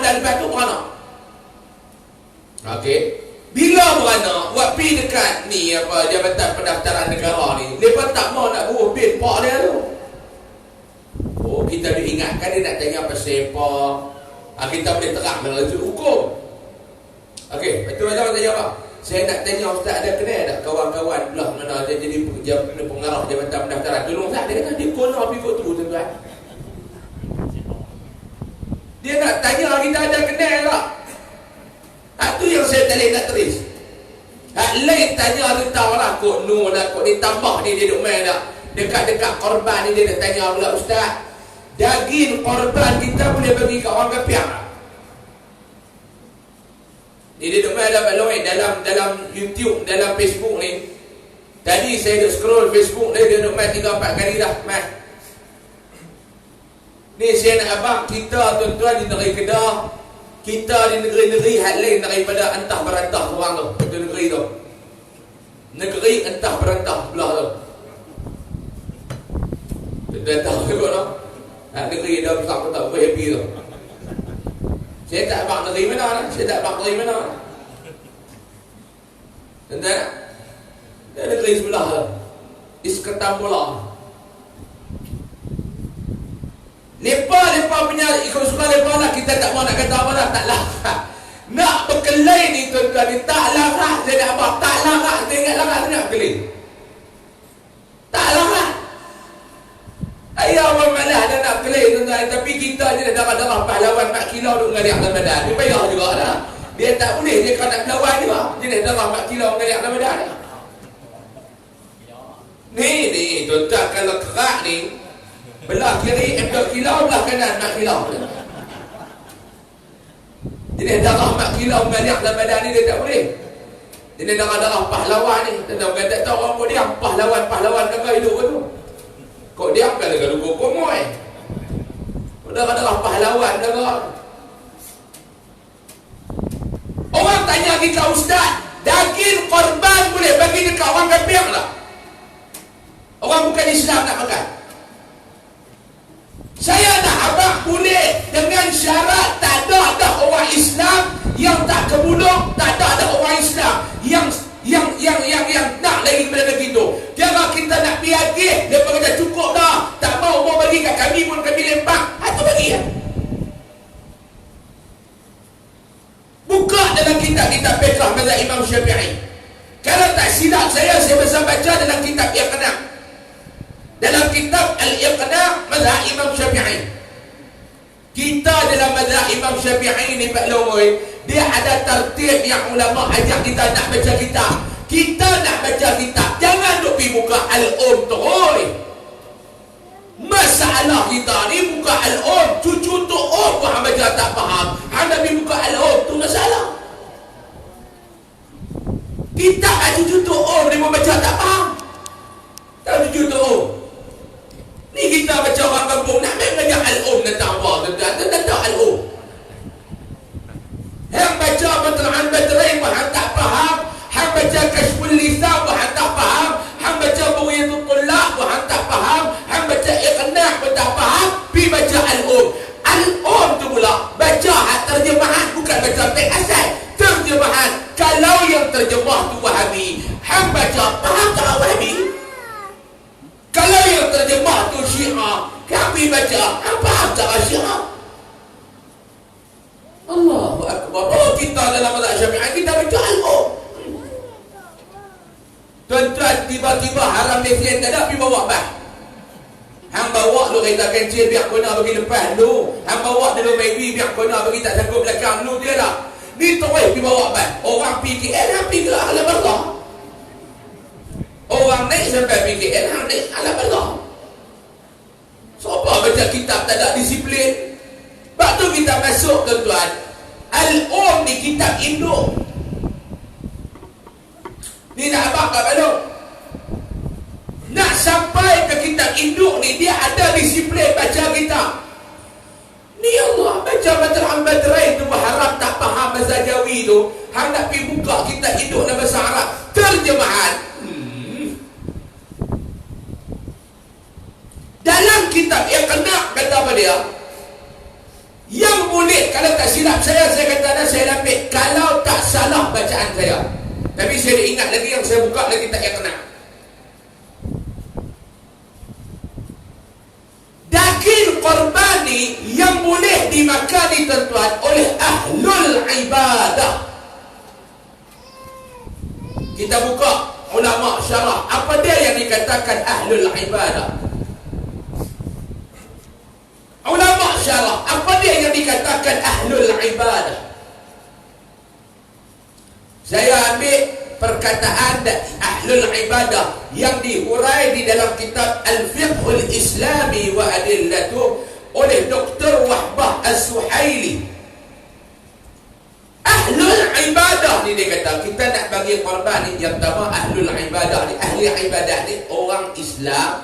bulan lepas tu beranak. Okey. Bila beranak, buat pi dekat ni apa Jabatan Pendaftaran Negara ni, depa tak mau nak buruh bil pak dia tu. Oh, kita diingatkan dia nak tanya pasal apa. Kita boleh terang dalam hukum. Okey, betul aja tanya apa? Saya nak tanya ustaz, ada kenal tak kawan-kawan belah mana dia jadi pengarah Jabatan Pendaftaran? Tolong ustaz, dia kata dia kono pikut tu tuan-tuan. Dia nak tanya kita ada kenal tak? Itu yang saya tak tulis. Hak lain tanya tu tahu lah kok nu lah kok ditambah ni dia duk main tak. Dekat-dekat korban ni dia nak tanya pula ustaz. Daging korban kita boleh bagi kat orang kafir tak? Ni dia duk main dalam YouTube, dalam Facebook ni. Tadi saya duk scroll Facebook dia duk main 3-4 kali dah main. Ni saya nak abang kita tuan-tuan di negeri Kedah, kita di negeri-negeri hal lain daripada entah berantah orang tu, itu negeri tu. Negeri entah berantah belah tu. Tuan-tuan tahu kot tu. Negeri dah besar tak happy tu. Saya tak abang negeri mana lah. Saya tak abang negeri mana lah. Tuan-tuan, dia negeri sebelah tu. Iskandar. Lepas punya ikut suka lepas lah. Kita tak mau nak kata apa dah. Tak lah. Nak berkelai ni tuan-tuan ni. Tak larang. Saya nak abang. Tak larang. Saya ingat larang. Saya nak berkelai. Tak larang. Ayah orang malah dah nak berkelai tuan-tuan. Tapi kita je dah darah-darah pahlawan Mak Kilau duk ngaliak dalam badan. Dia payah juga dah. Dia tak boleh. Dia kan nak berlawan juga. Dia dah darah Mak Kilau ngaliak dalam badan. Ni tuan-tuan kalau kerak ni. Belah kiri Abdul Kilau, belah kanan Mak Kilau. Jadi darah Mak Kilau mengaliak dalam badan ni dia tak boleh. Jadi darah-darah pahlawan ni. Tentang kata tahu orang kau diam. Pahlawan kagak hidup tu. Kau diam kan dekat lugu komoy. Darah-darah pahlawan darah. Orang tanya kita ustaz, daging korban boleh bagi dekat orang kafir tak? Orang bukan Islam nak makan. Saya nak abang boleh dengan syarat tak ada dah orang Islam yang tak kebuluk, tak ada orang Islam yang nak lagi kepada begitu. Jangan kita nak piagih, dia kata cukup dah, tak mau bagi kat kami pun kami lempang. Itu bagi ya. Buka dalam kitab-kitab fiqh mazhab Imam Syafi'i. Kalau tak silap saya biasa baca dalam kitab Iqna'. Dalam kitab Al-Iqna' mazhab Imam Syafi'i. Kita dalam mazhab Imam Syafi'i ni Pak Longoi, dia ada tertib yang ulama ajak kita nak baca kitab. Kita nak baca kitab, jangan duk pergi buka Al-Terus. Masalah kita ni buka cucu tu pun baca tak faham. Hang pergi buka tu masalah. Kita cucu tu dia membaca tak faham. Tak cucu tu ni kita baca orang kampung nak belajar tentang apa tentang Hang baca Batra'an Badrain pun hang tak faham. Hang baca Kashful Lisan pun hang tak faham. Hang baca Bughyatul Tullaq pun hang tak faham. Hang baca Iqna' pun tak faham. Pi baca tu pula baca hak terjemahan, bukan baca teks asal. Terjemahan. Kalau yang terjemah tu Wahabi, hang baca faham tak Wahabi? Kalau yang terjemah tu Syiah, kami baca apa cara Syiah? Allahu Akbar. Oh, kita dalam mazhab Syafi'i kita baca Tuan-tuan, tiba-tiba haram lesen tak ada, pergi bawa bah. Hang bawa lu kereta kencil biar kena bagi lepas lu. Hang bawa dulu baby biar kena bagi tak sanggup belakang lu dia lah. Ni terus pergi bawa bah. Orang PKL hang pergi ke Alam Barzah. Orang naik sampai PKL hang naik Alam Barzah. Siapa baca kitab tak ada disiplin? Sebab tu kita masuk tuan-tuan, ni kitab induk. Ni nak abang kat balok. Nak sampai ke kitab induk ni, dia ada disiplin baca kitab. Ni Allah, baca Batra'an Badrain tu berharap tak faham bahasa Jawi tu. Hang nak pergi buka kitab induk dalam bahasa Arab. Terjemahan. Dalam kitab Iqna' kata apa dia? Yang boleh, kalau tak silap saya kata saya lapik, kalau tak salah bacaan saya. Tapi saya ingat lagi yang saya buka lagi tak yang kena. Daging korbani yang boleh dimakani tuan-tuan oleh ahlul ibadah. Kita buka ulama syarah, apa dia yang dikatakan ahlul ibadah? Ulama syarah, apa dia yang dikatakan ahlul ibadah? Saya ambil perkataan ahlul ibadah yang dihurai di dalam kitab Al-Fiqhul Islami wa Adillatuh oleh Dr. Wahbah As-Suhaili. Ahlul ibadah ni dia kata, kita nak bagi korban ni, yang pertama ahlul ibadah ni, ahli ibadah ni orang Islam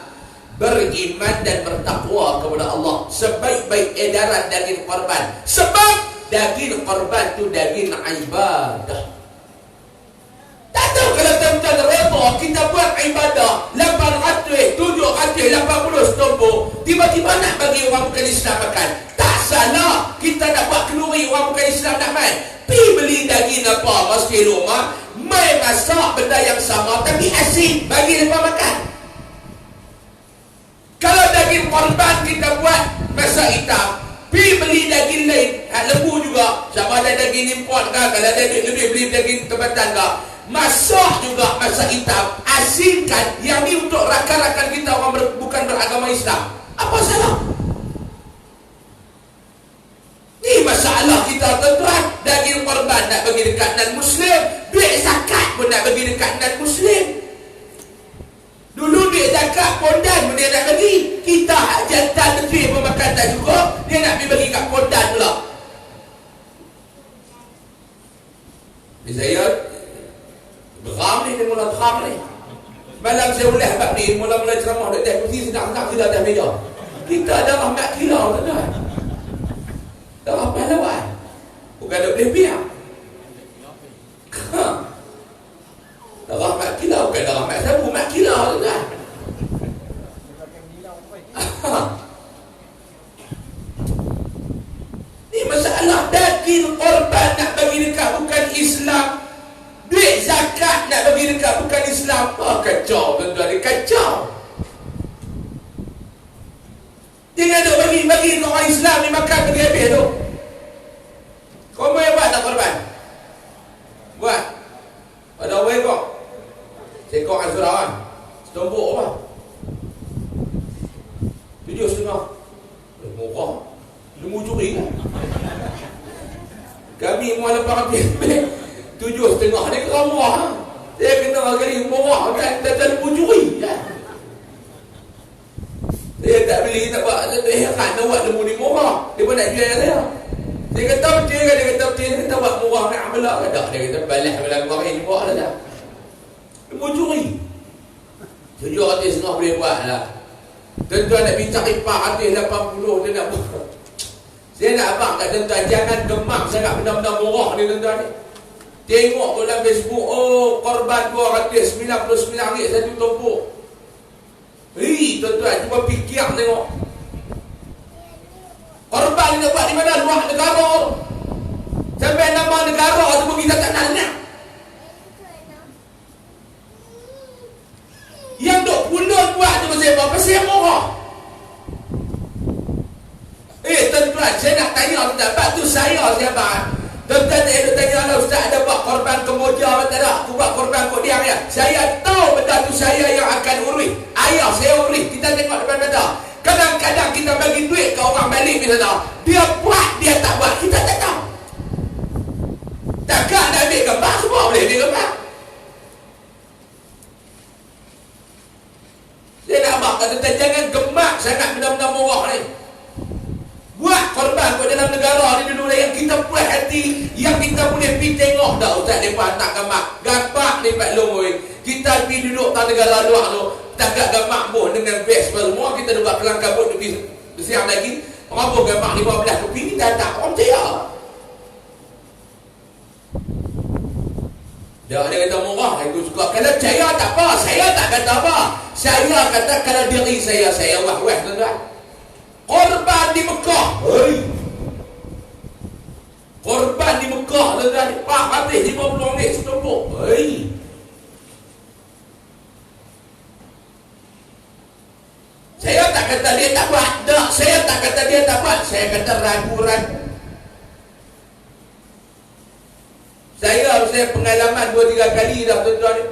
beriman dan bertakwa kepada Allah. Sebaik-baik edaran daging korban, sebab daging korban tu daging ibadah. Tak tahu kalau tuan-tuan reda kita buat ibadah 800, 700, 80 setumpuk, tiba-tiba nak bagi orang bukan Islam makan. Tak salah, kita nak buat kenduri orang bukan Islam nak makan. Pergi beli daging apa masjid rumah, mai masak benda yang sama tapi asin, bagi mereka makan. Kalau daging korban kita buat masak hitam, pergi beli daging lain, lembu juga, sama ada daging import ke, kalau ada duit lebih beli daging tempatan ke, masak juga masak hitam, asinkan. Yang ni untuk rakan-rakan kita orang bukan beragama Islam. Apa salah? Ni masalah kita tuan-tuan. Daging korban nak bagi dekat non-Muslim, duit zakat pun nak bagi dekat non-Muslim. Dulu duit zakat pondan pun dia nak bagi. Kita jantan negeri pun makan tak cukup, dia nak pergi bagi kat pondan pula. Saya geram ni, dia mula geram ni. Malam saya boleh habak ni, mula-mula ceramah dekat kursi, sedang-sedang kita atas meja. Kita ada rahmat kilau tuan-tuan. Darah pahlawan. Bukan duk boleh biar. Darah mak kilau, bukan darah mak sabu, mak kilau tuan-tuan. Ni masalah daging korban nak bagi dekat bukan Islam. Duit zakat nak bagi dekat bukan Islam. Kacau tuan-tuan, dia kacau. Jangan duk bagi orang Islam ni makan pergi habis tu. Kau boleh buat tak korban? Buat. Pada orang kau sekok azura kan, setumpuk apa? 7,5. Murah. Lembu curi kan? Kami mual lepas habis 7,5 ni kau murah. Dia kena kali murah kan, tak lembu curi kan? Dia tak beli, tak buat, heran nak buat lembu ni murah. Dia pun nak jual saya. Dia kata betul kan, dia kata buat murah nak amalak ke tak? Dia kata balas balas kemarin ni buat lah dah. Lembu curi. 700 boleh buat lah. Tuan-tuan nak bincang 480 dia nak buat. Saya nak abang kat tuan-tuan, jangan gemam sangat benda-benda murah ni tuan-tuan ni. Tengok tu dalam Facebook, oh korban 299 ringgit satu tumpuk. Tuan-tuan, cuba fikir tengok. Korban ni nak buat di mana? Luar negara. Sampai nama negara tu pun kita tak nak. Yang duk pulun buat tu pasal apa? Pasal murah. Tuan-tuan, saya nak tanya tuan-tuan. Batu saya siapa? Tuan-tuan tak tanya lah, Ustaz ada buat korban Kemboja atau tak ada? Aku buat korban kok dia ya. Saya tahu benda tu saya yang akan urus. Ayah saya urus. Kita tengok depan mata. Kadang-kadang kita bagi duit ke orang balik misalnya, dia buat, dia tak buat, kita tak tahu. Takkan nak ambil gambar, semua boleh ambil gambar. Saya nak abang kata, jangan gemak sangat benda-benda murah ni. Buat korban kat dalam negara ni dulu lah, yang kita puas hati, yang kita boleh pergi tengok dah. Ustaz mereka tak gambar, gambar ni Pak Long. Kita pergi duduk tak negara luar tu, tak gambar pun dengan best semua, kita duduk kelang kabut lebih bersiap lagi. Orang pun gambar 15 kopi, kita tak orang percaya. Dia kata murah, aku suka. Kalau percaya tak apa, saya tak kata apa. Saya kata kalau diri saya wah-wah tuan-tuan. Korban di Mekah, tuan-tuan. Pak, habis 50 ringgit setumpuk. Hei. Saya tak kata dia tak buat. Tak, saya tak kata dia tak buat. Saya kata ragu-ragu. Saya pengalaman 2-3 kali dah, tuan-tuan.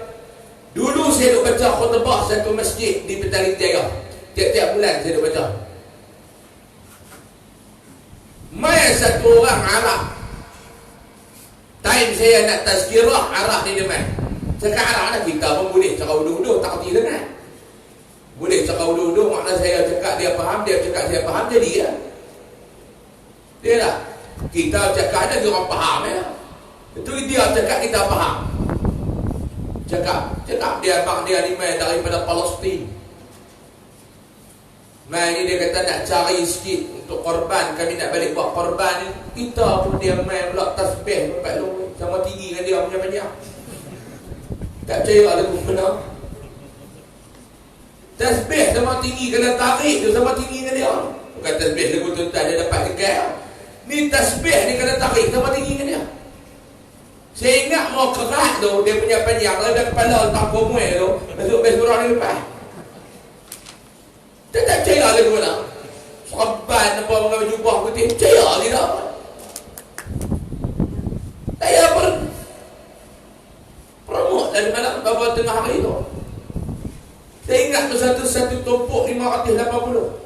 Dulu saya duk baca khutbah satu masjid di Petaling Jaya. Tiap-tiap bulan saya duk baca. Mai satu orang Arab. Time saya nak tazkirah, Arab ni dia mai. Cakap Arab lah, kita pun boleh cakap uduh-uduh, tak kerti dengar. Boleh cakap uduh-uduh, makna saya cakap dia faham, dia cakap saya faham, jadi ya. Dia tak? Kita cakap ada, dia orang faham ya. Itu dia cakap kita faham. Cakap dia abang dia ni mai daripada Palestin. Mai ni dia kata nak cari sikit untuk korban, kami nak balik buat korban ni. Kita pun dia mai pula tasbih Bapak Long sama tinggi dengan dia punya banyak. Tak percaya lagu benar. Tasbih sama tinggi kena tarik tu sama tinggi dengan dia. Bukan tasbih lagu tuan-tuan dia dapat dekat. Ni tasbih ni kena tarik sama tinggi dengan dia. Saya ingat mau kerat tu, dia punya panjang ada kepala letak komel tu, masuk bes surah ni lepas. Dia tak percaya lagu mana. Sahabat nampak mengambil jubah putih, percaya tidak. Saya promote dari malam bawah tengah hari tu. Saya ingat tu satu tumpuk 580.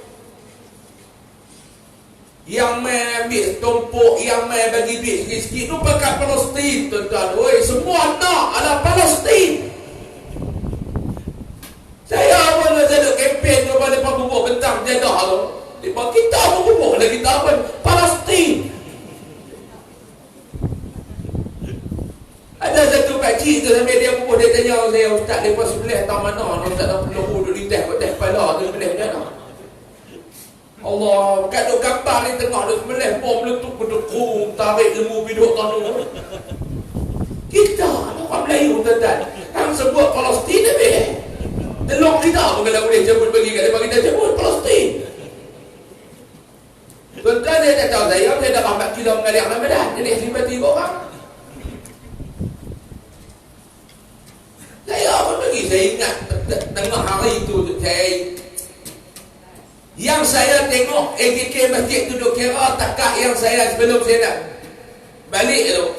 Yang mai ambil tumpuk, yang mai bagi duit sikit-sikit tu pakai Palestin, tuan-tuan. Oi, semua nak ada Palestin. Saya awal saya duk kempen tu pada pabuk bentang jadah tu. Depa kita pun lagi kita pun Palestin. Ada satu pakcik tu sampai dia pun dia tanya saya, ustaz depa sebelah tahu mana? Ustaz tak perlu duduk di teh kepala tu sebelah mana? Allah, kat duk gambar ni tengah duk sebelah bom meletup berdekung, tarik lembu biduk tanu. Kita orang Melayu tuan-tuan, hang sebut Palestin lebih. Telok kita pun kalau boleh jemput bagi kat depan kita jemput Palestin. Tuan-tuan dia tak tahu saya dah 4 kilo mengalir Ramadan, jadi simpati orang. Saya pun bagi, saya ingat tengah hari tu yang saya tengok AKK masjid tu duk kira takak yang saya sebelum saya nak balik tu.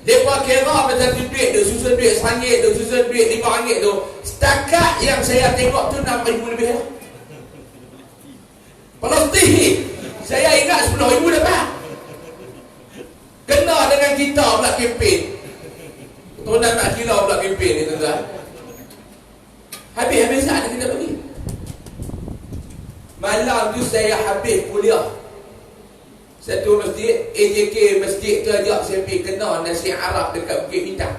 Mereka kira macam tu duit tu, susun duit RM1, tu susun duit RM5 tu. Setakat yang saya tengok tu RM6,000 lebih lah. Palestin, saya ingat RM10,000 dapat. Kena dengan kita pula kempen. Tuan-tuan nak kira pula kempen ni tuan-tuan. Habis-habisan kita bagi. Malam tu saya habis kuliah satu masjid, AJK masjid tu ajak saya pergi kena nasi Arab dekat Bukit Bintang.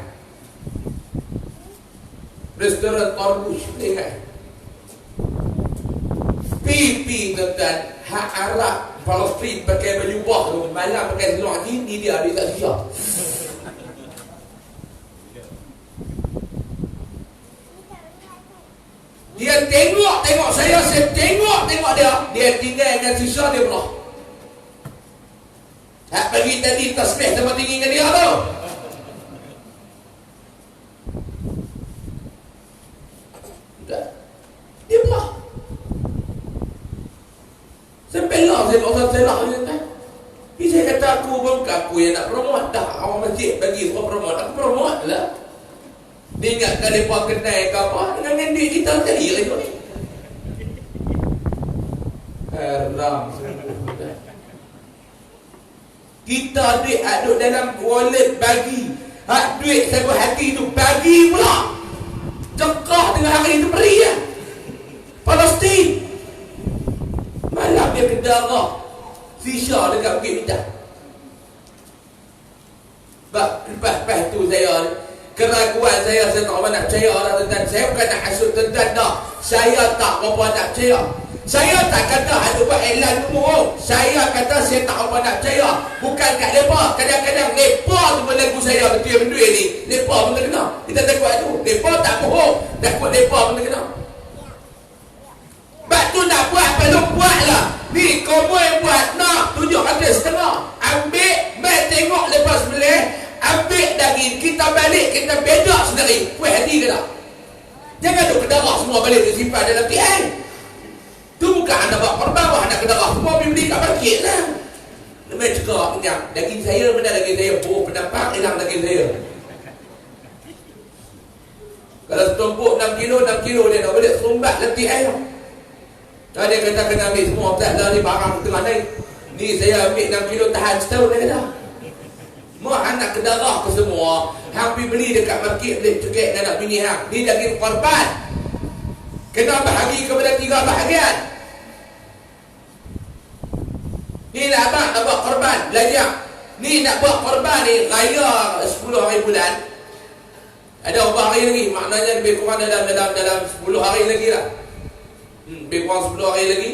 Restoran Torbush, ingat? Pipi tuan-tuan, hak Arab Palestin pakai baju bah tu, malam pakai seluar jeans, ni dia tak siap. Dia tengok saya tengok dia. Dia tinggal dengan sisa dia pula. Tak bagi tadi tasbih sama tinggi dengan dia tu. Dia pula. Sampai lah saya tak usah salah dia kan. Tapi saya kata aku yang nak promote dah. Orang masjid bagi semua promote. Aku promote lah. Dia ingatkan mereka kenal ke apa, dengan duit kita tadi lagi ni. Haram. Kita duit aduk dalam wallet bagi. Hak duit saya hati tu bagi pula. Cekah dengan hari tu beri ya. Palestin. Malam dia kedarah sisa dekat Bukit Bintang. Lepas tu keraguan saya tak apa nak percaya lah tuan-tuan. Saya bukan nak hasut tuan-tuan dah. Saya tak apa nak percaya. Saya tak kata ada buat iklan umum. Saya kata saya tak apa nak percaya. Bukan kat mereka. Kadang-kadang mereka tu pun lagu saya betul yang menduit ni. Mereka pun kena. Kita takut tu. Mereka tak bohong. Takut mereka pun kena. Sebab tu nak buat belum buat lah. Ni komoy buat nak tunjuk ada setengah. Ambil, mai tengok lepas boleh. ambil daging, kita balik, kita bedak sendiri. Puas hati ke tak? Jangan duk kedarah semua balik disimpan dalam tiang. Tu bukan anda buat korban, anda kedarah semua pergi beli kat market lah. Lepas cakap, ingat, daging saya benar daging saya. Oh, penampak hilang daging saya. Kalau setumpuk 6 kilo dia nak balik serumbat letih air. Dia kata kena ambil semua. Tak lah ni barang tengah naik. Ni saya ambil 6 kilo tahan setahun dia kata. Mak anak kedarah ke semua. Hang pergi beli dekat market boleh cekik dengan anak bini hang. Ni daging korban. Kena bahagi kepada 3 bahagian. Ni nak abang nak buat korban, belajar. Ni nak buat korban ni raya 10 hari bulan. Ada berapa hari lagi? Maknanya lebih kurang dalam 10 hari lagi lah. Lebih kurang 10 hari lagi.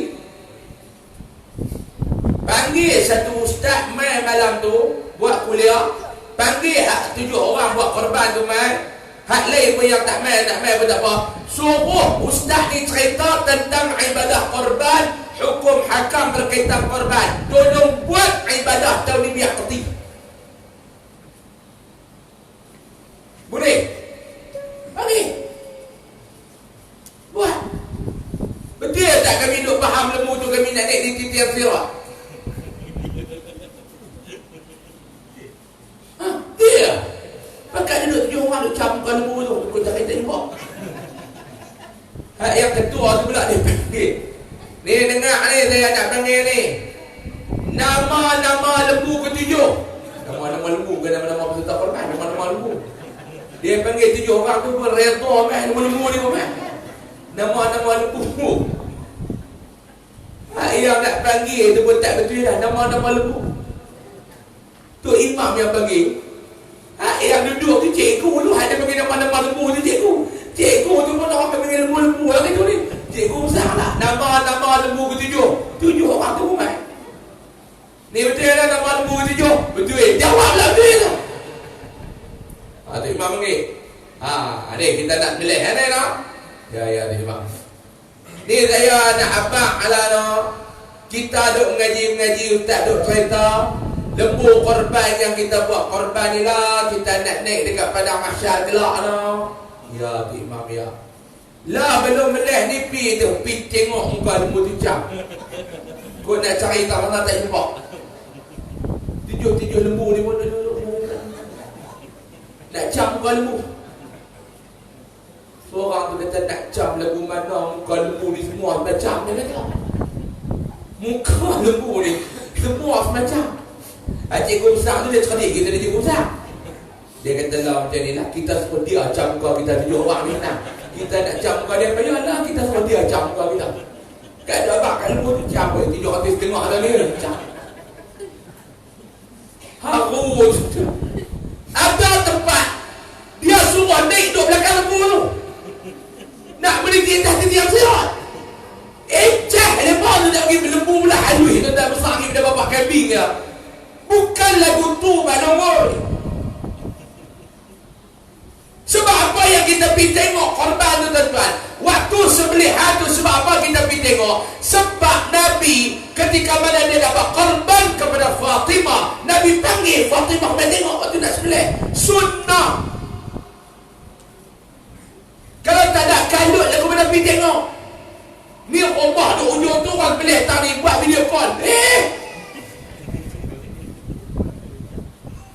Panggil satu ustaz mai malam tu buat kuliah. Panggil hak 7 orang buat korban tu mai. Hak lain pun yang tak mai pun tak apa. Suruh ustaz ni cerita tentang ibadah korban, hukum hakam berkaitan korban. Tolong buat ibadah tahun ni biar kerti. Boleh? Panggil. Buat. Betul tak kami duk faham lembu tu kami nak naik di titian sirat? Dia. Pakat dia duk 7 orang duk campurkan lembu tu. Kau tak kata jumpa. Yang ketua tu pula dia panggil. Ni dengar ni saya nak panggil ni. Nama-nama lembu ketujuh. Nama-nama lembu bukan nama-nama peserta korban. Nama-nama lembu. Dia panggil 7 orang tu pun redha kan. Nama-lembu ni pun kan. Nama-nama lembu. Yang nak panggil tu pun tak betul lah. Nama-nama lembu. Tu imam yang panggil. Yang duduk tu cikgu tu. Ada panggil nama-nama lembu tu cikgu. Cikgu tu pun orang panggil lembu-lembu lagi tu ni. Cikgu besar lah. Nama-nama lembu ketujuh. 7 orang tu pun kan. Ni betul lah nama lembu ketujuh. Betul. Jawablah betul lah. Tu imam panggil. Ni kita nak pilih ni no. Ya ni imam. Ni saya nak abang ala no. Kita duk mengaji ustaz duk cerita lembu korban yang kita buat korban ni lah. Kita nak naik dekat padang mahsyar gelak no. Ya tu imam ya. Lah belum meleh ni pi tu. Pi tengok muka lembu tu cam. Kau nak cari tak mana tak jumpa. 7 lembu ni pun duduk. Nak cam muka lembu. Seorang tu kata nak cam lagu mana muka lembu ni semua macam dia kata. Muka lembu ni semua semacam. Cikgu besar tu dia cakap kita ni cikgu besar. Dia kata lah macam ni lah. Kita suruh dia cam muka kita 7 orang ni lah. Kita nak cam muka dia. Yalah kita suruh dia cam muka kita. Kan ada abang kat lembu tu cam. 7 orang tu tengok dah ni cam. Harus. Ada tempat dia suruh naik duduk belakang lembu tu. Nak beli tintas tiang sirat. Cah lepas tu nak pergi lembu pula. Aduh tu tak besar lagi pada bapak kambing ya. Bukan lagu tu Pak Nongol. Sebab apa yang kita pergi tengok korban tu tuan-tuan? Waktu sembelihan tu sebab apa kita pergi tengok? Sebab Nabi ketika mana dia dapat korban kepada Fatimah, Nabi panggil Fatimah pergi tengok waktu nak sembelih. Sunnah. Kalau tak ada kalut lagu mana pergi tengok. Ni rumah tu ujung tu orang sembelih tadi buat video call.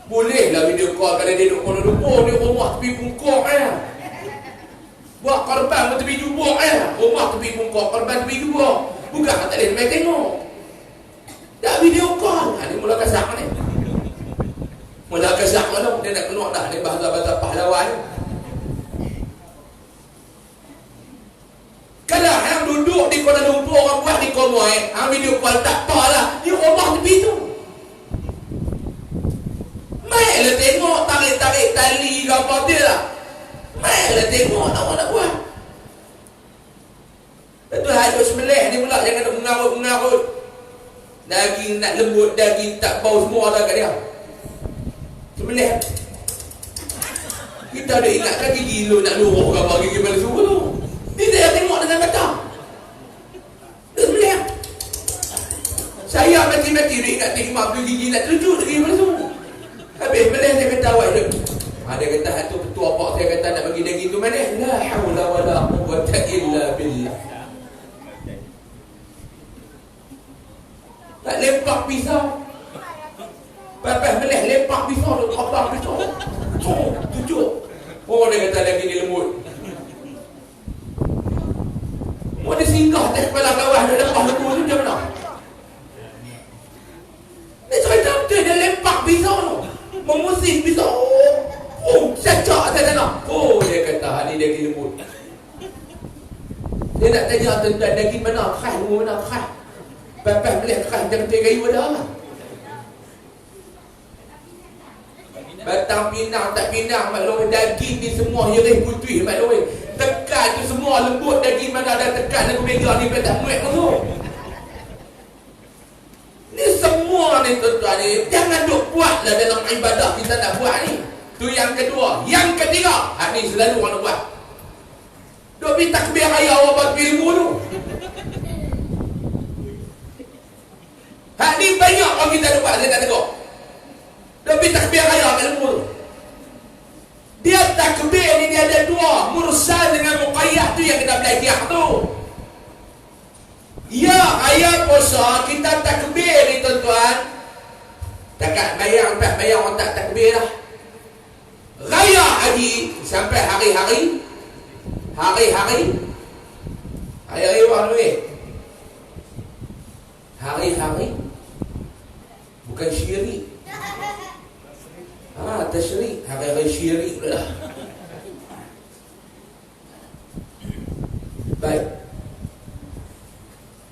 Boleh lah video call kalau dia duduk Kuala Lumpur. Dia rumah tepi pungkok buat korban tepi jubuk rumah tepi pungkok, korban tepi jubuk. Bukan tak boleh main tengok. Tak video call. Ni mula kasak ni. Mula kasak mana dia nak keluar dah. Ni bahasa-bahasa pahlawan. Kalau hang duduk di Kuala Lumpur orang buat di Konvoy, hang video call tak apa lah. Ni rumah tepi tu. Mainlah tengok tarik-tarik tali ke apa dia lah. Mainlah tengok nak buat. Betul haji sembelih ni pula jangan nak mengarut-mengarut. Daging nak lembut, daging tak bau semua dah kat dia. Sembelih. Kita ada ingatkan gigi lu nak luruh ke apa gigi balik suruh tu. Ni saya tengok dengan mata. Dia sembelih. Saya mati-mati dia ingat imam tu gigi nak terjun gigi balik suruh. Habis boleh saya kata awak hidup. Ada kata hatu ketua pak saya kata nak bagi daging tu mana? La haula wala quwwata illa billah. Tak lempak pisau. Bapak boleh lempak pisau tu, apa pisau? Tujuk. Oh dia kata lagi ni lembut. Mau dia singgah atas kepala kawan dia lepas lembut tu macam mana? Dia cerita betul dia lempak pisau tu. Memusih pisau. Oh, cacak atas sana. Oh, dia kata hari ni daging lembut. Dia nak tanya tentang daging mana khas, mana khas. Bapak boleh khas jangan kayu ada lah. Batang pinang tak pinang maklum daging ni semua hirih putih maklum. Tekan tu semua lembut daging mana ada tekan lagu mega ni tak muat tu. Ni semua ni tuan-tuan ni jangan duk buatlah dalam ibadah kita nak buat ni. Tu yang kedua. Yang ketiga, ni selalu orang buat. Duk pergi takbir raya awak buat ilmu tu. Ni banyak orang kita buat saya tak tengok. Duk pergi takbir raya kat ilmu tu. Dia takbir ni dia ada dua, mursal dengan muqayyad tu yang kita belajar tu. Ya, ayat puasa kita takbir ni tuan-tuan. Dekat bayang orang tak takbir dah. Raya haji sampai hari-hari hari-hari apa ni? Hari-hari bukan syirik. Tasyrik, hari-hari syirik pula. Baik.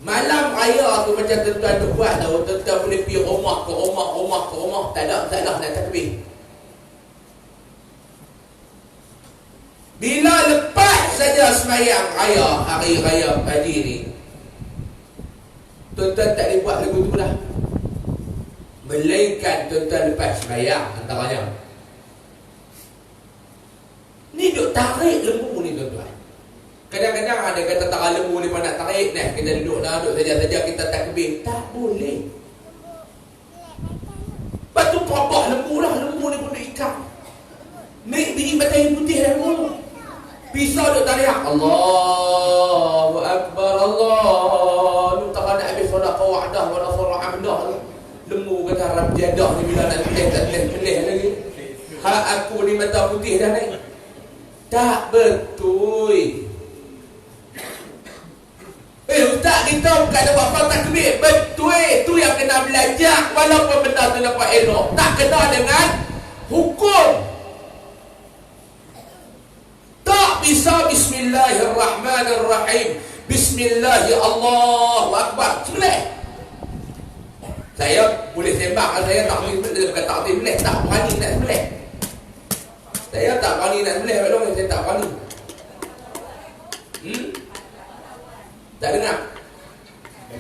Malam raya tu macam tuan-tuan tu buat tau, tuan-tuan boleh pergi rumah ke rumah, tak ada nak takbir. Bila lepas saja sembahyang raya, hari raya haji ni, tuan-tuan tak boleh buat lagu tu lah. Melainkan tuan-tuan lepas sembahyang antaranya. Ni duk tarik lembu ni tuan-tuan. Kadang-kadang ada kata tarik lembu ni nak tarik ni, kita duduk saja kita takbir. Tak boleh. Lepas tu popok lembu lah, lembu ni pun duk ikat. Naik biji batai putih dah lembu. Pisau duk tariak Allahu Akbar Allah. Lu tak nak habis solat qawadah wala solat amdah. Lembu kata harap jadah ni bila nak pilih tak pilih lagi. Hak aku ni mata putih dah naik. Tak betul. Ustaz kita bukan ada buat fatah takbir. Betul. Tu yang kena belajar. Walaupun benda tu dapat elok. Tak kena dengan hukum. Tak bisa bismillahirrahmanirrahim. Bismillahirrahmanirrahim. Allahu Akbar. Boleh. Saya boleh sembang. Saya tak boleh boleh. Tak berani nak boleh. Saya tak berani nak boleh. Saya tak berani. Tak dengar.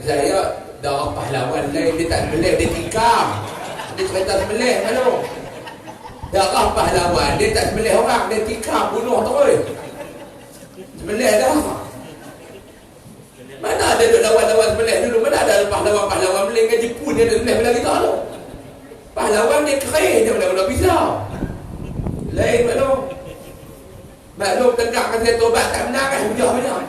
Saya darah pahlawan lain. Dia tak boleh. Dia tikam. Dia cerita sembelih malu. Darah pahlawan. Dia tak sembelih orang. Dia tikam. Bunuh terus. Sembelih dah. Mana ada duk lawan-lawan sembelih dulu. Mana ada pahlawan-pahlawan Melayu dengan Jepun. Dia ada sembelih bila kita tu. Pahlawan dia keren. Dia boleh pisau. Lain maklum. Maklum tegakkan saya tobat tak benar kan. Hujah-hujah.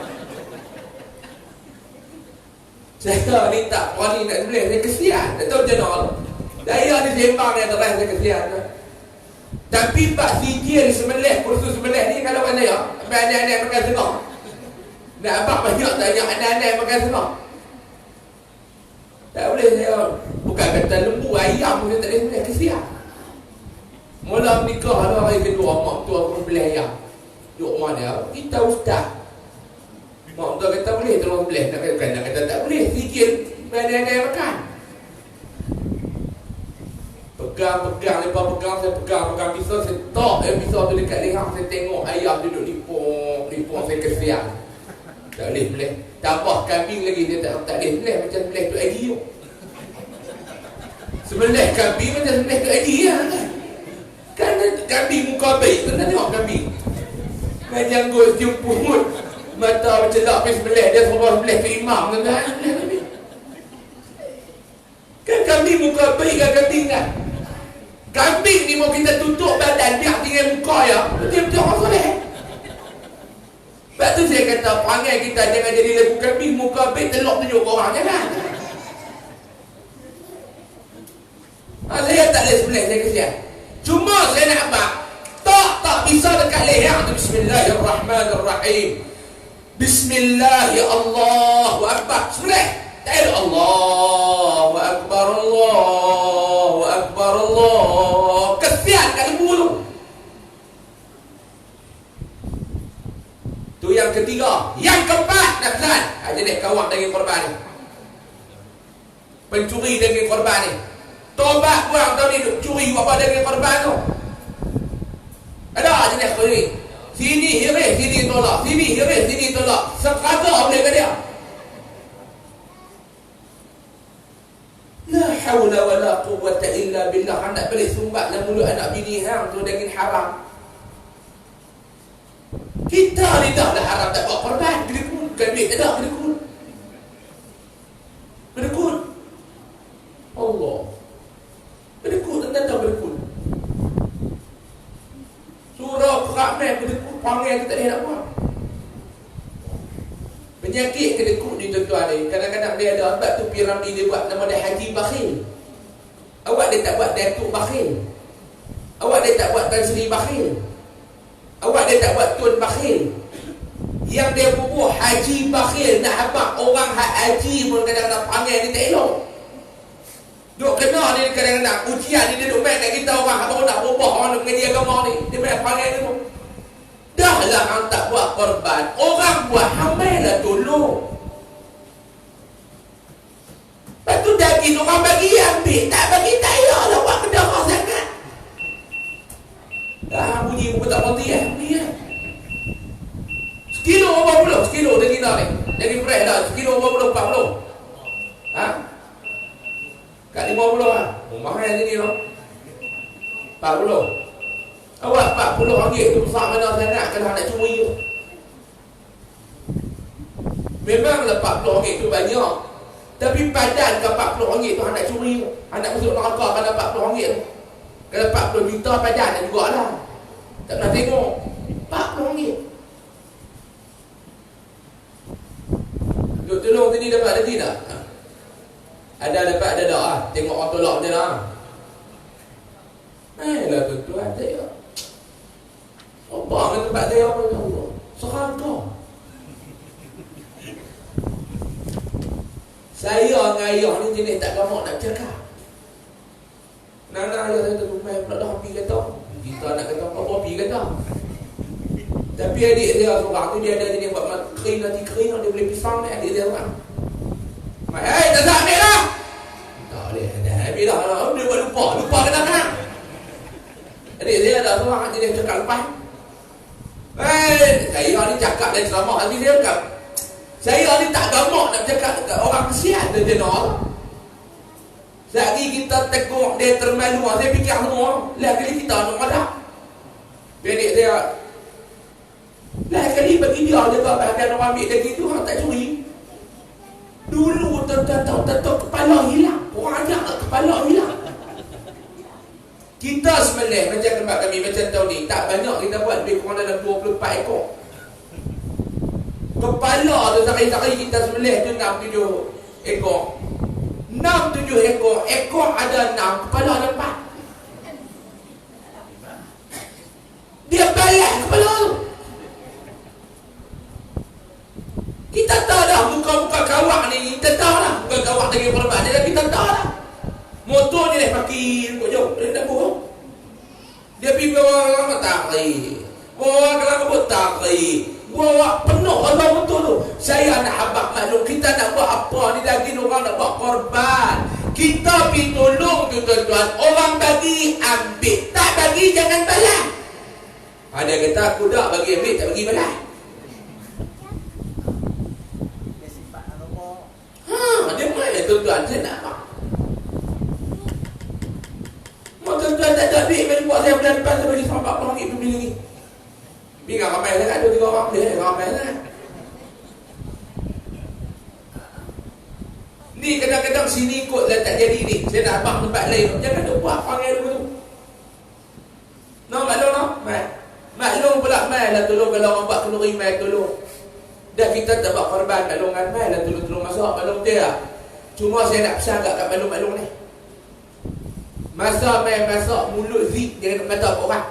Saya ni tak berani nak sembelih. Saya kesian. Tak tahu macam mana. Daya ni sembang dia terang. Saya kesian. Tapi Pak Sijil sembelih. Kursus sembelih ni kalau mana ya. Sampai anak-anak makan senang. Nak abang banyak tanya anak-anak makan senang. Tak boleh saya. Bukan kata lembu ayam pun saya tak boleh sembelih. Kesian. Mula menikah lah hari kedua. Mak tu aku sembelih ayam. Duk rumah dia. Kita ustaz. Mak tu kata boleh tolong sembelih. Nak kata tak boleh. Sijil anak-anak makan. Pegang, lepas pegang, saya pegang pisau, saya tok pisau tu dekat leher, saya tengok ayam duduk lipung, saya kesian. Tak boleh. Tambah kambing lagi, dia tak boleh macam sembelih tu Adi tu. Sembelih kambing macam sembelih tu Adi lah kan. Kambing muka baik, pernah tengok kambing. Kan janggut, cium pungut, mata macam tak pergi sembelih, dia suruh sembelih ke imam kan. Kan kambing muka baik kan kambing kan. Kambing ni mau kita tutup badan biar tinggal muka ya. Betul-betul orang soleh. Sebab tu saya kata perangai kita jangan jadi lagu kambing muka baik telok tunjuk ke orang. Jangan. Saya tak boleh sebelah saya kesian. Cuma saya nak abang tak bisa dekat leher tu. Bismillahirrahmanirrahim. Bismillah ya Allahu Akbar. Sebelah. Tak ada Allahu Akbar, Allahu Akbar, Allah. Kesian kat lembu tu. Tu yang ketiga. Yang keempat, Nafsan. Jadi kawak daging korban ni. Pencuri daging korban ni. Tobat buang tahun ni curi apa daging korban tu. Ada jenis kau ni. Sini hiris, sini tolak. Sini hiris, sini tolak. Sekadar boleh ke dia? La hawla wa la quwwata illa billah. Hendak balik sumbat dalam mulut anak bini hang tu daging haram. Kita ni dah haram tak buat korban. Kedekun. Bukan duit tak ada. Kedekun. Kedekun. Allah. Kedekun. Tentang tahu kedekun. Surah Rahman kedekun. Panggil kita tak boleh nak buat. Penyakit kedekut ni tuan-tuan ni. Kadang-kadang dia ada sebab tu piramli dia buat nama dia Haji Bakhil. Awak dia tak buat Datuk Bakhil. Awak dia tak buat Tan Sri Bakhil. Awak dia tak buat Tun Bakhil. Yang dia bubuh Haji Bakhil. Nak habak orang haji pun kadang-kadang panggil ni tak elok. Duk kena ni kadang-kadang ujian ni dia duk main kat kita orang baru nak berubah orang nak mengaji agama ni. Dia main panggil ni pun. Dah lah hang tak buat korban. Orang buat hamil lah tolong. Lepas tu daging orang bagi ambil. Tak bagi tak payah lah buat kedarah sangat. Dah bunyi pun tak berhenti lah. Bunyi lah. Sekilo berapa puluh? Sekilo daging dah ni. Daging fresh dah. Sekilo berapa puluh? 40. Ha? Kat 50 lah. Mahal sini lah. 40. Awak 40 ringgit tu besar mana sangat kalau nak curi tu. Memanglah 40 ringgit tu banyak. Tapi padan ke 40 ringgit tu nak curi tu. Nak masuk neraka pada 40 ringgit tu. Kalau 40 juta padan dah jugalah. Tak pernah tengok. 40 ringgit. Duk tolong sini dapat lagi tak? Ada dapat ada tak ah? Tengok orang tolak dia lah. Lah tuan-tuan saya. Apa dengan tempat saya apa ya Allah? Serangka. Saya dengan ayah ni jenis tak gamak nak cakap. Nana ayah saya tu main pula dah api kata. Kita nak kata apa api kata. Tapi adik dia seorang tu dia ada jenis buat kering nanti kering dia boleh pisang ni adik dia seorang. Hei tak ambil lah. Tak boleh dah ambil lah. Dia buat lupa kenapa. Adik dia ada seorang jenis cakap lepas. Saya ni cakap dan ceramah nanti dia cakap. Saya ni tak gamak nak cakap dekat orang kesian dia jenol. Lagi kita tegur dia termalu. Saya fikir semua. Lagi kita nak ada. Adik dia. Lagi kali bagi dia jaga bahagian orang ambil lagi tu orang tak curi. Dulu tentu kepala hilang. Orang ajak kepala hilang. Kita sembelih macam tempat kami macam tahun ni tak banyak kita buat lebih kurang dalam 24 ekor. Kepala tu sekali-sekali kita sembelih tu 6-7 ekor. 6-7 ekor. Ekor ada 6, kepala ada 4. Dia balas kepala tu. Kita tahu dah muka-muka kawak ni. Kita tahu lah muka kawak daging korban dia. Kita tahu lah. Motor ni dah pakai kok jauh. Dia tak bohong. Dia pergi bawa lama tarik. Bawa kelapa tarik. Bawa penuh orang motor tu. Saya nak habak maklum. Kita nak buat apa ni lagi orang nak buat korban. Kita pergi tolong tu tuan-tuan. Orang bagi ambil. Tak bagi jangan balas. Ada kata aku tak bagi ambil tak bagi balas. Dia main tuan-tuan. Saya nak apa? Tuan-tuan tak ada duit main buat saya bulan depan saya bagi sampai 40 ringgit tu beli lagi. Bingung ramai sangat 2-3 orang dia ramai sangat. Ni kadang-kadang sini kot lah tak jadi ni. Saya nak abang tempat lain. Jangan duk buat panggil dulu tu. mai lah tolong. Kalau orang buat kenduri mai tolong. Dah kita tak buat korban maklumkan mai lah tolong masak maklum dia. Cuma saya nak pesan kat maklum-maklum ni. Masa mai masak mulut zik jangan nak kata apa orang.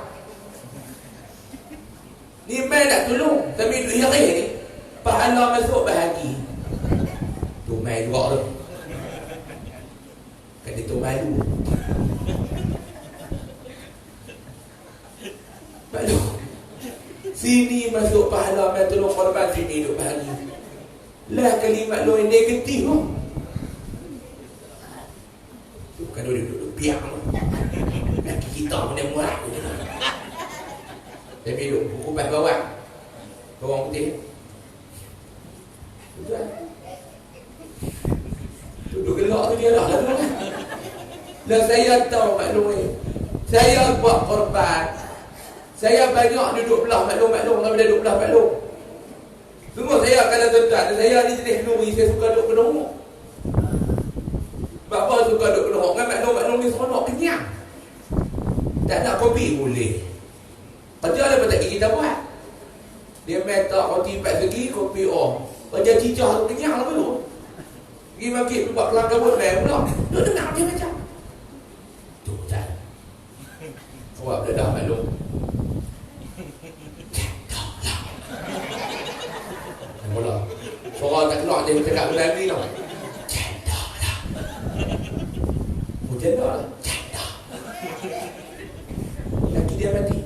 Ni mai nak tolong tapi duk hirih ni. Pahala masuk bahagi. Tu mai dua tu. Kan dia tu malu. Malu. Sini masuk pahala mai tolong korban, sini duk bahagi. Lah kalimat lo yang negatif tu. Tu kan duduk biar tu. Laki kita pun dia murah tu. Tapi duduk kupas bawah. Bawang putih. Duduk gelak tu dia lah tu. Lah saya tahu maklum ni. Saya buat korban. Saya banyak duduk belah maklum-maklum daripada duduk belah maklum. Semua saya kalau tuan-tuan, saya ni jenis kenduri, saya suka duduk berdongok. Sebab apa suka duduk berdongok? Kan maklum-maklum ni seronok, kenyang. Tak nak kopi boleh. Kerja ada tak kita buat. Dia minta roti 4 segi, kopi kerja cicah tu kenyang lah dulu. Pergi market tu buat kelangkah buat main pula. Dia dengar dia macam tu tak. Awak dah dah maklum. Mula suara tak keluar dia cakap benda ni tau. Cendol lah. Cendol lah. Cendol. Laki dia mati.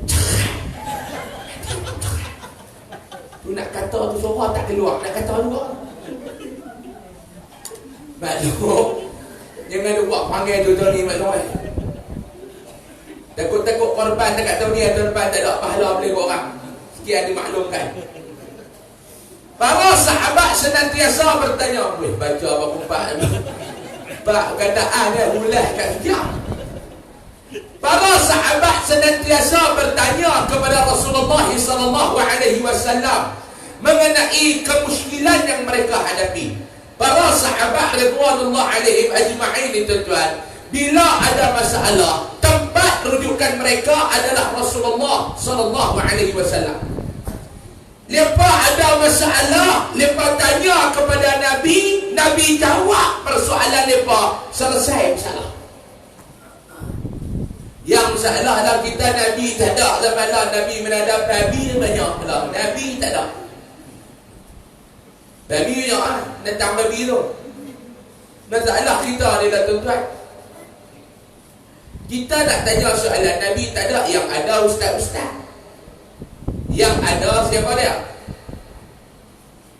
Tu nak kata tu suara tak keluar. Nak kata juga. Maklum. Jangan dia buat panggil tu ni maklum. Takut-takut korban dekat tahu dia korban tak ada pahala boleh buat orang. Sekian dimaklumkan. Para sahabat senantiasa bertanya, "Weh, baca apa kumpak ni?" Pak kataan dia ulah kat sejak. Para sahabat senantiasa bertanya kepada Rasulullah sallallahu alaihi wasallam mengenai kemusykilan yang mereka hadapi. Para sahabat radhiyallahu alaihim ajma'in tuan-tuan, bila ada masalah, tempat rujukan mereka adalah Rasulullah sallallahu alaihi wasallam. Lepas ada masalah, lepas tanya kepada Nabi, Nabi jawab persoalan lepas, selesai masalah. Yang masalah dalam kita Nabi tak ada zaman Nabi menadap Nabi banyak lah. Nabi tak ada. Nabi banyak lah, tentang Nabi tu. Masalah kita ni lah tuan-tuan. Kita nak tanya soalan Nabi tak ada, yang ada ustaz-ustaz. Yang ada siapa dia?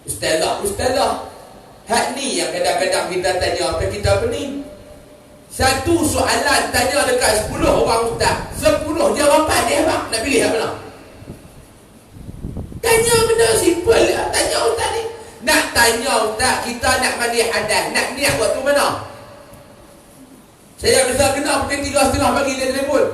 Ustazah. Hak ni yang kadang-kadang kita tanya apa kita pening. Satu soalan tanya dekat 10 orang ustaz. 10 jawapan dia bang. Nak pilih apa nak? Tanya benda simple lah. Tanya ustaz ni. Nak tanya ustaz, kita nak mandi hadas. Nak niat waktu mana? Saya bisa kenal mungkin 3:30 pagi dia telefon.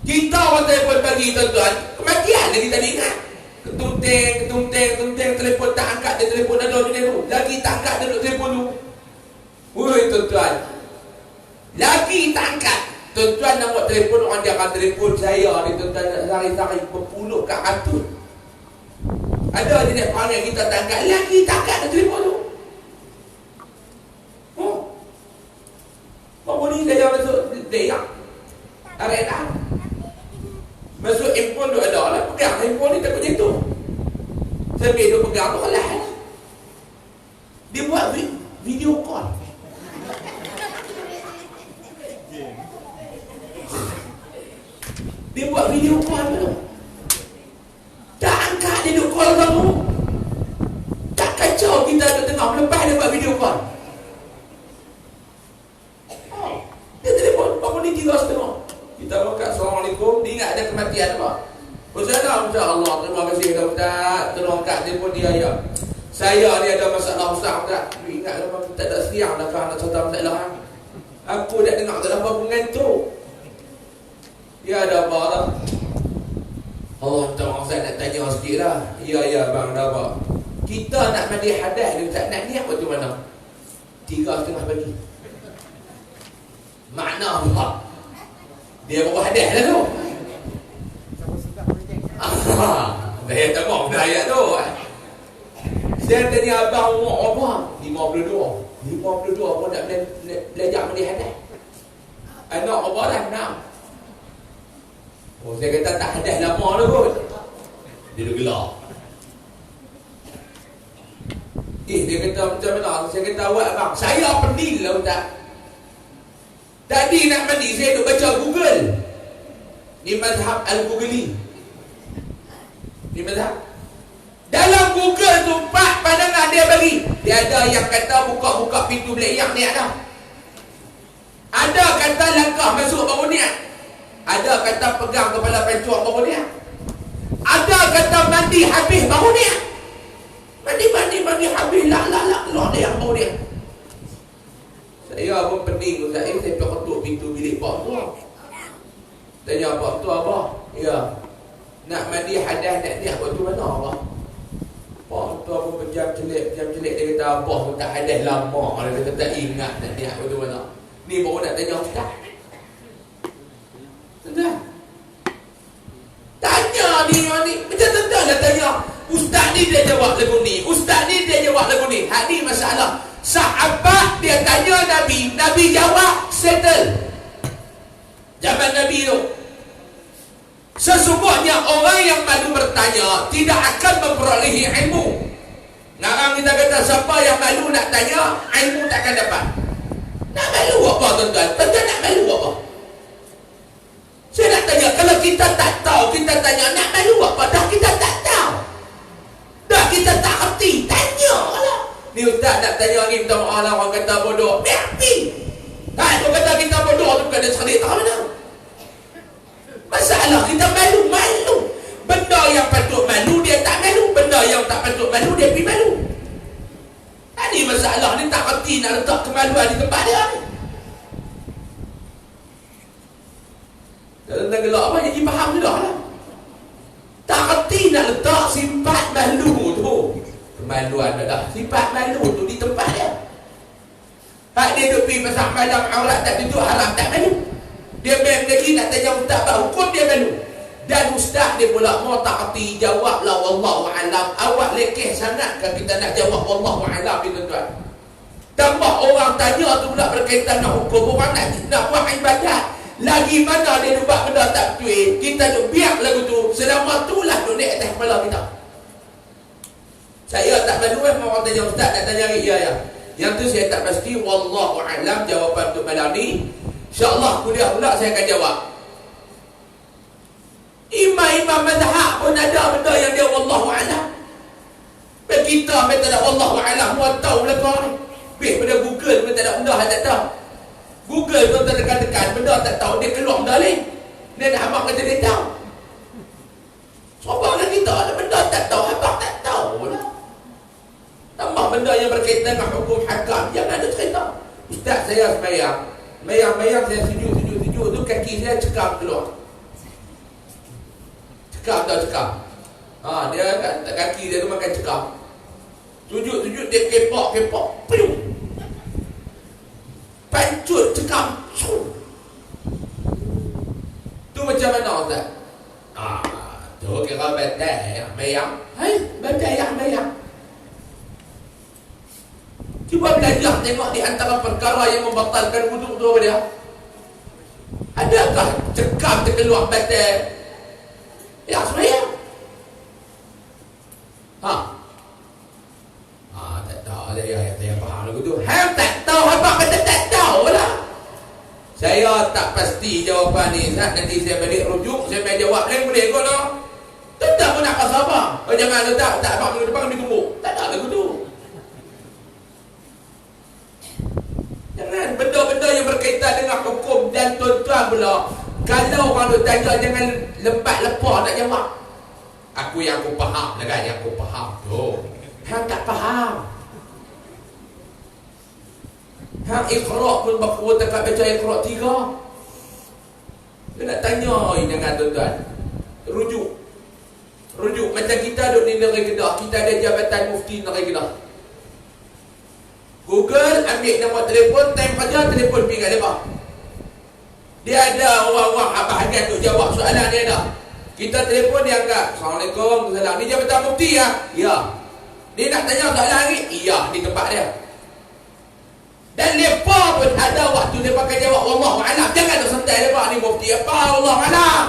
Kita orang telefon pagi tuan-tuan, kematian lagi tadi ingat. Ketunteng, telefon tak angkat, dia telefon ada dia tu. Lagi tak angkat, dia duduk telefon tu. Woi tuan-tuan, lagi tak angkat. Tuan-tuan nak buat telefon, orang dia akan telefon saya ni tuan-tuan, sehari-hari berpuluh kat ratus. Ada je nak panggil kita tak angkat, lagi tak angkat dia telefon tu. Apa ni saya masuk dayak arena. Masuk handphone tu ada lah. Pegang handphone ni takut jatuh. Sambil dia pegang tu lah. Dia buat video call. Dia buat video call tu. Tak angkat dia duk call kamu. Tak kacau kita duk tengah lepas dia buat video call. Dia telefon. Apa ni 3:30. Kita berkat Assalamualaikum. Dia ingat ada kematian apa? Ustaz, Allah, terima kasih Ustaz. Tolong kat telefon dia ya. Saya ni ada masalah Ustaz. Dia ingat apa? Tak ada siang dah kan nak cerita masalah. Aku dah dengar tak apa pun ngantuk. Ya ada apa lah. Allah, tolong Ustaz nak tanya sikit lah. Ya bang, dah apa? Kita nak mandi hadas ni Ustaz. Nak niat waktu mana? 3:30 pagi. Makna apa? Dia bawa hadas lah tu. Saya tak mau benda ayat tu. Saya tanya abang umur apa? 52. 52 pun nak belajar mandi hadas. Anak apa dah? 6. Oh, saya kata tak hadas lama dah kot. Dia dah gelap. Dia kata macam mana? Saya kata awak abang, saya penil lah Ustaz. Tadi nak mandi, saya duk baca Google. Ni mazhab Al-Google. Ni mazhab. Dalam Google tu 4 pandangan dia bagi. Dia ada yang kata buka-buka pintu belayang ni ada. Ada kata langkah masuk baru niat. Ada kata pegang kepala pencuak baru niat. Ada kata mandi habis baru niat. Mandi habis lah keluar dia yang baru niat. Saya pun pening Ustaz. Saya ketuk pintu bilik pak tu. Tanya pak tu apa? Ya. Nak mandi hadas nak niat waktu mana apa? Pak tu pun pejam celik. Dia kata apa pun tak hadas lama. Dia kata tak ingat nak niat waktu mana. Ni baru nak tanya Ustaz. Tuan-tuan. Tanya ni. Macam tuan-tuan dah tanya. Ustaz ni dia jawab lagu ni. Ustaz ni dia jawab lagu ni. Hak ni masalah. Sahabat dia tanya Nabi. Nabi jawab settle. Zaman Nabi tu. Sesungguhnya orang yang malu bertanya tidak akan memperolehi ilmu. Ngarang kita kata siapa yang malu nak tanya, ilmu takkan dapat. Nak malu apa tuan-tuan? Tuan-tuan nak malu apa? Saya nak tanya, kalau kita tak tahu, kita tanya nak malu apa? Dah kita tak tahu. Dah kita tak kerti, tanya lah. Ni Ustaz nak tanya lagi, minta maaf lah orang kata bodoh. Biarpi. Tak, orang kata kita bodoh tu bukan dia sekali, tak mana? Masalah kita malu. Benda yang patut malu dia tak malu. Benda yang tak patut malu dia pergi malu. Ini masalah ni, tak kerti nak letak kemaluan di tempat dia ni. Tentang gelap apa jadi faham sudah lah. Tak kerti nak letak sifat malu tu. Kemaluan dah. Sifat malu tu di tempat dia. Hak dia duduk pergi pasal malam aurat tak tutup haram tak malu. Dia main lagi nak tanya Ustaz tak hukum dia malu. Dan Ustaz dia pula mau tak kerti jawablah wallahu alam. Awak lekeh sangat kan kita nak jawab wallahu alam ni tuan-tuan. Tambah orang tanya tu pula berkaitan nak hukum. Orang nak buat ibadat. Lagi mana dia buat benda tak betul, kita duk biar lagu tu. Selama tu lah duk naik atas kepala kita. Saya tak malu orang tanya Ustaz nak tanya lagi. Ya. Yang tu saya tak pasti. Wallahu alam jawapan untuk malam ni. InsyaAllah kuliah pula saya akan jawab. Imam-imam mazhab pun ada benda yang dia wallahu alam. Kita tak ada wallahu alam. Muat tahu belakang ni. Bih pada Google pun tak ada benda yang tak tahu. Google tu terdekat-dekat benda tak tahu, dia keluar benda lain. Dia nak abang kata dia tahu. Sobat dengan kita ada benda tak tahu, abang tak tahu lah. Tambah benda yang berkaitan dengan hukum hakam, jangan ada cerita. Ustaz saya semayang. Mayang saya sejuk tu kaki saya cekam keluar. Cekam. Dia kaki dia tu makan cekam. Sujud dia kepok. Pium. Pancut cekam. Tu macam mana Ustaz? Tu kira badai mayang. Badai yang mayang. Cuba belajar tengok di antara perkara yang membatalkan wuduk tu apa dia? Adakah cekam terkeluar batal? Ya sebenarnya. Tak tahu saya faham lagu tu. Tak tahu apa kata tak tahu lah. Saya tak pasti jawapan ni. Nanti saya balik rujuk, saya main jawab lain boleh kot lah. Tak pun nak kasar apa. Jangan letak abang minggu depan kami tumbuk. Tak ada lagu tu. Jangan benda-benda yang berkaitan dengan hukum. Dan tuan-tuan pula, kalau orang tu tanya jangan lembat lepah nak jawab. Aku faham lah kan, yang aku faham tu. Hang tak faham. Hang ikhra' pun baru tak baca ikhra' 3. Dia nak tanya dengan tuan-tuan. Rujuk macam kita duduk di negeri Kedah, kita ada Jabatan Mufti Negeri Kedah. Google ambil nombor telefon, time kerja telefon pergi kat depa. Dia ada orang-orang bahagian untuk jawab soalan dia dah. Kita telefon dia angkat. Assalamualaikum. Ni Jabatan Mufti ya? Ya. Dia nak tanya soalan lagi? Iya, di tempat dia. Dan mereka pun ada waktu dia pakai jawab Wallahu a'lam. Jangan nak santai mereka ni Mufti apa? Wallahu a'lam.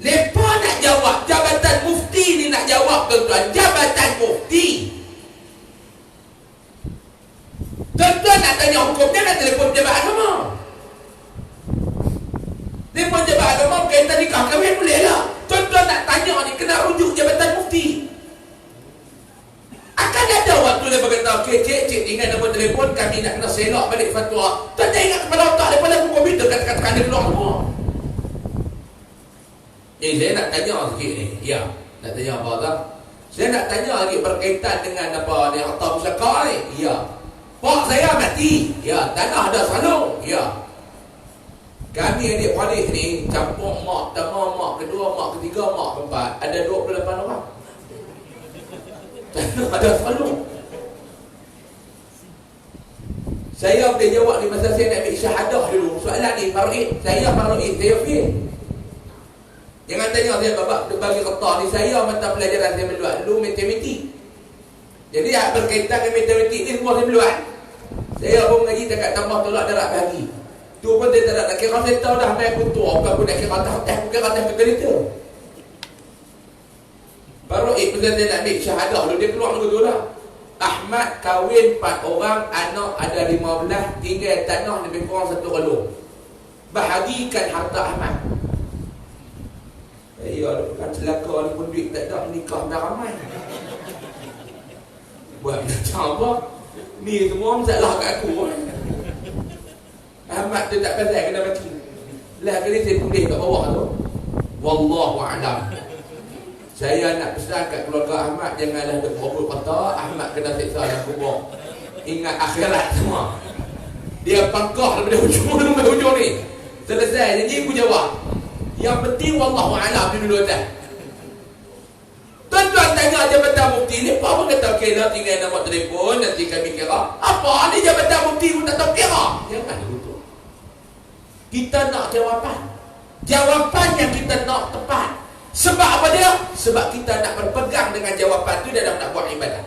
Mereka nak jawab. Jabatan Mufti ni nak jawab tuan-tuan. Jabatan Mufti. Tuan-tuan nak tanya hukum, jangan telefon pejabat agama. Telefon pejabat agama berkaitan nikah kahwin boleh lah. Tuan-tuan nak tanya ni kena rujuk Jabatan Mufti. Akan ada waktu dia berkata, okey cik ingat nombor telefon, kami nak kena selok balik fatwa. Tuan-tuan ingat kepala otak daripada aku komputer kata-kata dia keluar semua. Saya nak tanya sikit ni. Ya, nak tanya apa tak? Saya nak tanya lagi berkaitan dengan apa ni, harta pusaka ni. Ya. Pak saya mati. Ya, tanah dah salung. Ya. Kami adik-adik ni campur mak pertama, mak kedua, mak ketiga, mak keempat. Ada 28 orang. Tanah dah salung. Saya boleh jawab ni masa saya nak ambil syahadah dulu. Soalan ni Farid, saya fail. Jangan tanya saya babak bagi kertas ni, saya mata pelajaran saya meluat dulu matematik. Jadi berkaitan dengan matematik ni semua saya meluat. Saya pun mengaji dekat tambah tolak darab bagi. Tu pun dia tak nak kira, saya tahu dah naik kutu. Bukan pun nak kira atas kereta. Baru bila dia nak ambil syahadah dulu, dia keluar dulu tu lah. Ahmad kahwin 4 orang, anak ada 15, tinggal tanah lebih kurang 1 relung. Bahagikan harta Ahmad. Ya, kan celaka ni pun duit tak ada, nikah dah ramai. Buat macam apa? Ni semua masalah kat aku. Ahmad tu tak pasal kena mati. Lah kali saya pulih kat bawah tu. Wallahu a'lam. Saya nak pesan kat keluarga Ahmad, janganlah duk berobot kata Ahmad kena siksa dalam kubur. Ingat akhirat semua. Dia pangkah daripada hujung ni. Selesai, jadi aku jawab. Yang penting wallahu a'lam dulu dah. Tuan-tuan tanya Jabatan Mufti ni, apa pun kata okey dah tinggal nombor telefon, nanti kami kira. Apa ni Jabatan Mufti pun tak tahu kira. Jangan begitu. Kita nak jawapan. Jawapan yang kita nak tepat. Sebab apa dia? Sebab kita nak berpegang dengan jawapan tu dalam nak buat ibadah.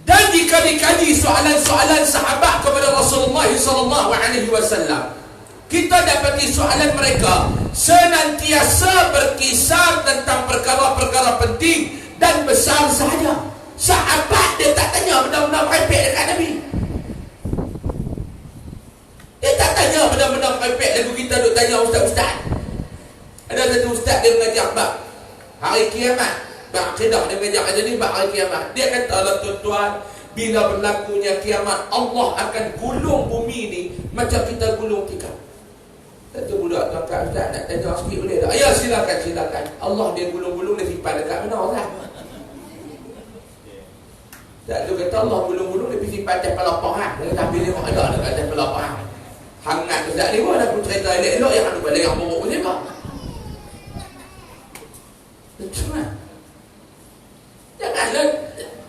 Dan jika dikaji soalan-soalan sahabat kepada Rasulullah SAW, kita dapati soalan mereka senantiasa berkisar tentang perkara-perkara penting dan besar sahaja. Sahabat dia tak tanya benda-benda merepek dekat Nabi. Dia tak tanya benda-benda merepek lagu kita duk tanya ustaz-ustaz. Ada satu ustaz dia mengajar bab hari kiamat, bab akidah dia mengajar aja ni bab hari kiamat. Dia kata lah tuan-tuan, bila berlakunya kiamat Allah akan gulung bumi ni macam kita gulung tikar. Satu budak tuan ustaz nak tanya sikit boleh tak? Ya silakan. Allah dia gulung-gulung dia simpan dekat mana lah. Tak tu kata Allah gulung-gulung dia simpan atas pelapang lah. Dia kata bila ada dekat atas pelapang. Hangat ustaz ni pun aku cerita elok-elok yang ada balik yang bawa pun sebab. Cuma janganlah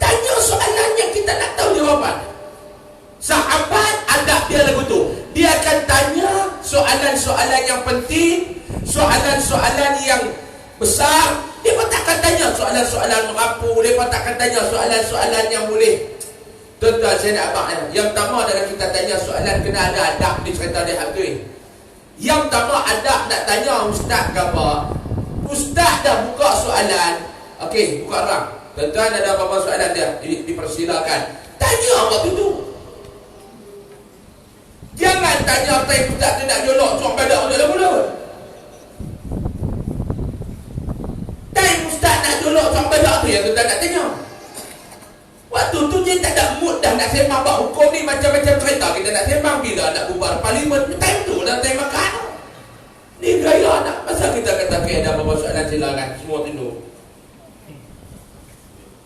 tanya soalan yang kita nak tahu jawapan. Sahabat adab dia lagu tu. Dia akan tanya soalan-soalan yang penting, soalan-soalan yang besar. Dia pun takkan tanya soalan-soalan merapu. Dia pun takkan tanya soalan-soalan yang boleh. Tuan-tuan saya nak abang yang pertama adalah kita tanya soalan kena ada adab di cerita dia hal tu. Yang pertama adab nak tanya ustaz ke apa. Ustaz dah buka soalan. Okey, buka orang. Tuan-tuan ada apa-apa soalan dia? Dipersilakan. Tanya waktu tu. Jangan tanya tay ustaz tu nak jolok suang badak dalam mulut. Tay ustaz nak jolok suang badak tu yang tuan nak tanya. Waktu tu dia tak ada mood dah nak sembang bab hukum ni macam-macam cerita kita nak sembang bila nak bubar parlimen. Time tu dah time makan. Ni gaya nak. Masa kita kata ada apa-apa soalan silakan semua tidur.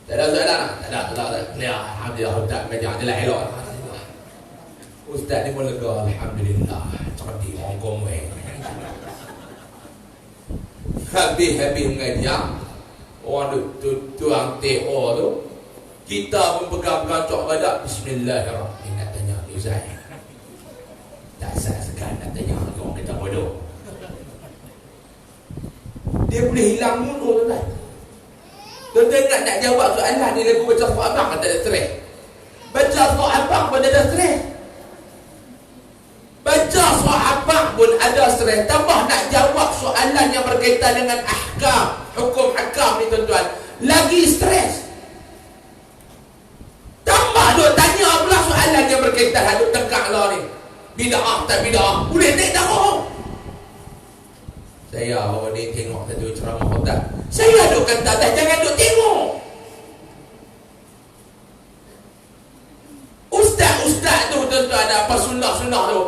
Tak ada soalan lah? Tak ada. Ya, alhamdulillah ustaz mengajar je lah elok. Ustaz ni pun lega, alhamdulillah. Cerdik Hongkong weh. Habis mengajar, orang tuang TO tu, kita pun pegang-pegang cok badak. Bismillahirrahmanirrahim. Nak tanya Ustaz. Tak sah segan nak tanya orang kita dia boleh hilang mulut tuan. Tuan-tuan ingat nak jawab soalan ni lagu baca surah abang tak ada stres. Baca surah abang pun ada stres. Baca surah abang pun ada stres. Tambah nak jawab soalan yang berkaitan dengan ahkam, hukum hakam ni tuan-tuan, lagi stres. Tambah duk tanya pula soalan yang berkaitan hadut tegak lah ni. Bid'ah tak bid'ah, boleh naik darah. Saya awak ni tengok satu ceramah otak. Saya duk kata dah, jangan duk tengok. Ustaz-ustaz tu tuan-tuan, apa sunnah-sunnah tu,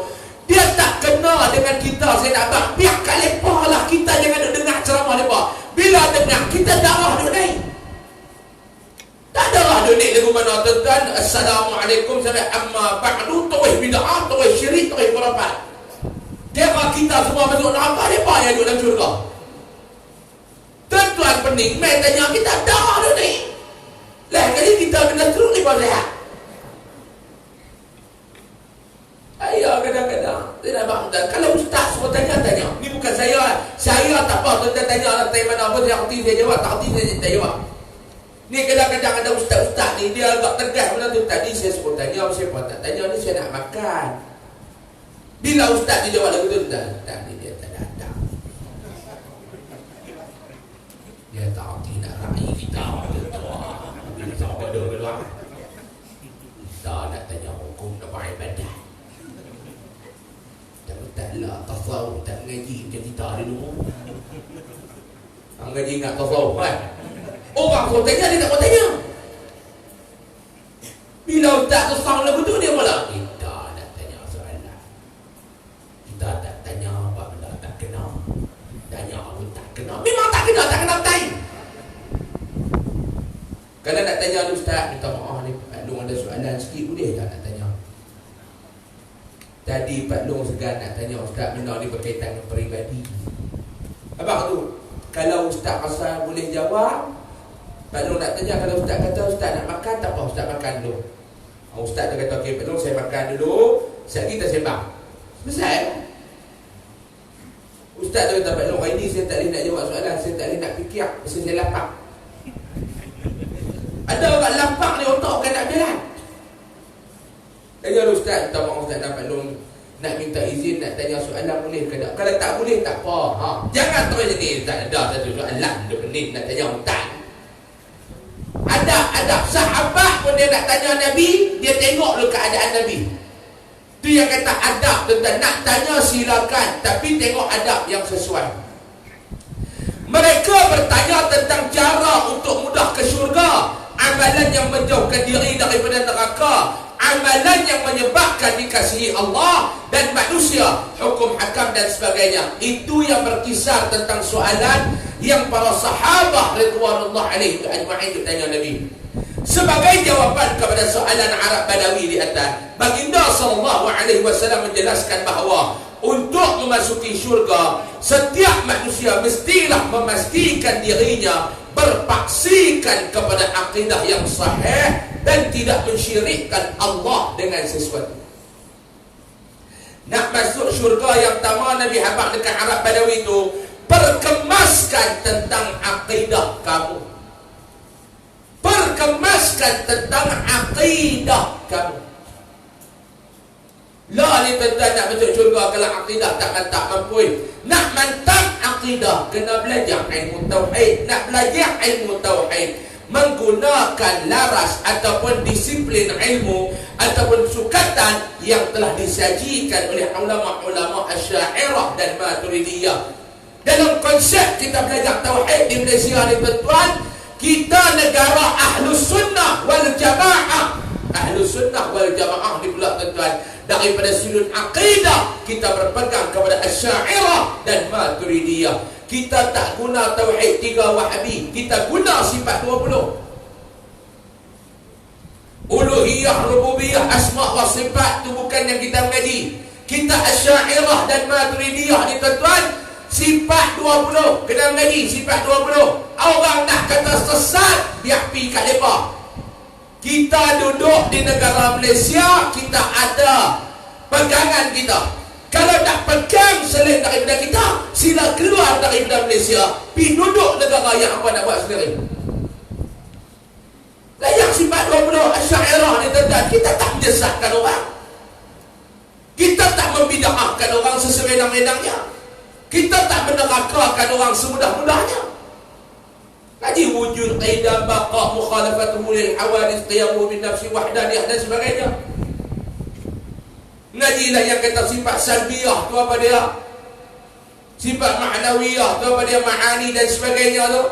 dia tak kena dengan kita. Saya nak bang, biar kat lepa lah. Kita jangan duk dengar ceramah lepa. Bila dengar, kita darah duk naik. Tak darah duk naik lagu mana tuan-tuan. Assalamualaikum sampai amma ba'du, terus bid'ah, terus syirik, terus khurafat. Kira kita semua masuk neraka, mereka yang duduk dalam syurga. Tuan-tuan pening, main tanya kita, darah duduk ni. Lain kali kita kena teruk ni sehat. Saya kadang-kadang, saya nak bangga. Kalau ustaz semua tanya. Ni bukan saya. Saya tak apa, tuan-tuan tanya lah, tanya mana apa, saya kerti saya jawab, tak kerti saya tak jawab. Ni kadang-kadang ada ustaz-ustaz ni, dia agak tegas benda tu. Tadi saya suruh tanya, saya pun tak tanya, ni saya nak makan. Bila ustaz dia jawab lagu tu, tak ni dia tak datang. Dia tak arti nak raih kita. Bila sampai dua-dua, kita nak tanya hukum, nak buat ibadah. Taklah tasawuf, tak ngaji macam kita dulu. Ngaji ingat tasawuf kan? Orang tu tanya, dia tak mau tanya. Bila ustaz tu sound lagu tu, dia malah kita nak tanya soalan. Kita tak tanya apa benda tak kena. Tanya pun tak kena. Memang tak kena time. Kalau nak tanya ustaz, minta maaf ni, Pak Long ada soalan sikit, boleh tak nak tanya? Tadi Pak Long segan nak tanya ustaz benda ni berkaitan dengan peribadi. Abang tu, kalau ustaz rasa boleh jawab, Pak Long nak tanya. Kalau ustaz kata ustaz nak makan, tak apa, ustaz makan dulu. Ustaz dia kata, okey Pak Long, saya makan dulu, sekejap kita sembang. Selesai. Ustaz dia kata, Pak Long, hari ni saya tak boleh nak jawab soalan, saya tak boleh nak fikir, pasal saya lapar. Ada orang lapar ni, otak bukan nak jalan. Tanya ustaz, minta maaf ustaz, Pak Long nak minta izin nak tanya soalan, boleh ke tak? Kalau tak boleh, tak apa. Jangan terus ni, tak ada satu soalan 2 minit nak tanya ustaz. Ada sahabat pun dia nak tanya Nabi, dia tengok dulu keadaan Nabi. Tu yang kata adab, tuan-tuan. Nak tanya silakan, tapi tengok adab yang sesuai. Mereka bertanya tentang cara untuk mudah ke syurga, amalan yang menjauhkan diri daripada neraka, amalan yang menyebabkan dikasihi Allah dan manusia, hukum hakam dan sebagainya. Itu yang berkisar tentang soalan yang para sahabat ridwanullah alaihi ajma'in tanya Nabi. Sebagai jawapan kepada soalan Arab Badawi di atas, baginda sallallahu alaihi wasallam menjelaskan bahawa untuk memasuki syurga, setiap manusia mestilah memastikan dirinya berpaksikan kepada akidah yang sahih dan tidak mensyirikkan Allah dengan sesuatu. Nak masuk syurga, yang pertama Nabi habaq dekat Arab Badawi itu, perkemaskan tentang akidah kamu. Perkemaskan tentang akidah kamu. Lah ni tuan-tuan, nak masuk syurga kalau akidah tak mantap mampu. Nak mantap akidah, kena belajar ilmu tauhid. Nak belajar ilmu tauhid, menggunakan laras ataupun disiplin ilmu ataupun sukatan yang telah disajikan oleh ulama-ulama Asy'ariyah dan Maturidiyah. Dalam konsep kita belajar tauhid di Malaysia ni tuan-tuan, kita negara Ahlus Sunnah wal Jamaah. Ahlus Sunnah wal Jamaah ni pula tuan-tuan, daripada sudut akidah kita berpegang kepada Asy'ariyah dan Maturidiyah. Kita tak guna tauhid 3 Wahabi, kita guna sifat 20. Uluhiyah, rububiyah, asma' wa sifat tu bukan yang kita mengaji. Kita Asy'ariyah dan Maturidiyah ni tuan-tuan, sifat 20 kena mengaji, sifat 20. Orang nak kata sesat, biar pergi kat mereka. Kita duduk di negara Malaysia, kita ada pegangan kita. Kalau nak pegang selain daripada kita, sila keluar daripada Malaysia, pergi duduk negara yang hangpa nak buat sendiri. Yang sifat 20 Asy'ariyah ni tuan-tuan, kita tak menyesatkan orang. Kita tak membid'ahkan orang sesewenang-wenangnya. Kita tak menerakakan orang semudah-mudahnya. Kaji wujud qaidan baqa mukhalafatuhu lil hawadith qiyamu bin nafsi wahdaniyah dan sebagainya. Ngajilah yang kata sifat salbiyah tu apa dia? Sifat ma'nawiyah tu apa dia? Ma'ani dan sebagainya tu.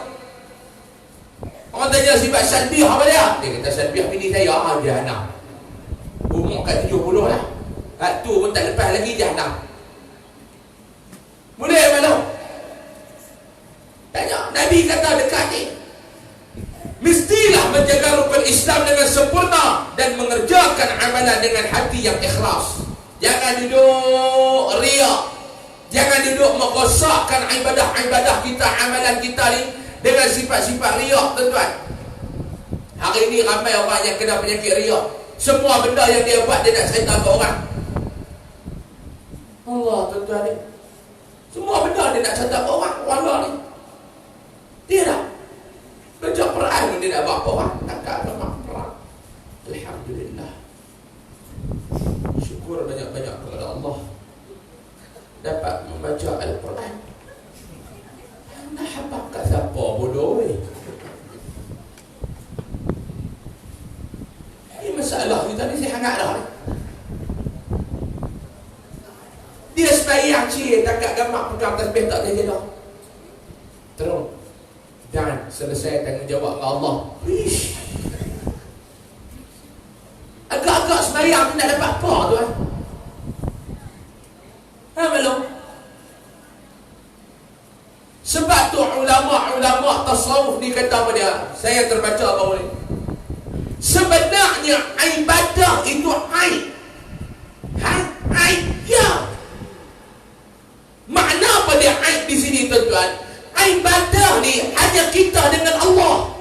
Orang tanya sifat salbiyah apa dia? Dia kata salbiyah bini saya jahanam. Umur kat 70 lah. Kat tu pun tak lepas lagi jahanam. Boleh mana? Tanya, Nabi kata dekat ni, mestilah menjaga rukun Islam dengan sempurna dan mengerjakan amalan dengan hati yang ikhlas. Jangan duduk riak, jangan duduk merosakkan ibadah-ibadah kita, amalan kita ni dengan sifat-sifat riak, tuan-tuan. Hari ini ramai orang yang kena penyakit riak. Semua benda yang dia buat, dia nak cerita ke orang. Allah, tuan-tuan ni, semua benda dia nak cerita ke orang. Allah ni dia dah baca Quran pun dia nak buat apa orang. Tak ada perang. Alhamdulillah, syukur banyak-banyak kepada Allah dapat membaca Al-Quran. Nak habaq kat siapa bodoh ni? Ini masalah kita ni, saya hangat dah ni. Dia sembahyang cik tak gamak pegang tasbih tak dia dah. Terus dan selesai tanggungjawab Allah. Ish. Agak-agak sembahyang nak dapat apa tuan? Belum. Sebab tu ulama' tasawuf ni kata apa dia? Saya terbaca baru ni. Sebenarnya ibadah itu aib. Aib. Ya. Makna apa dia aib di sini tuan-tuan? Ibadah ni hanya kita dengan Allah.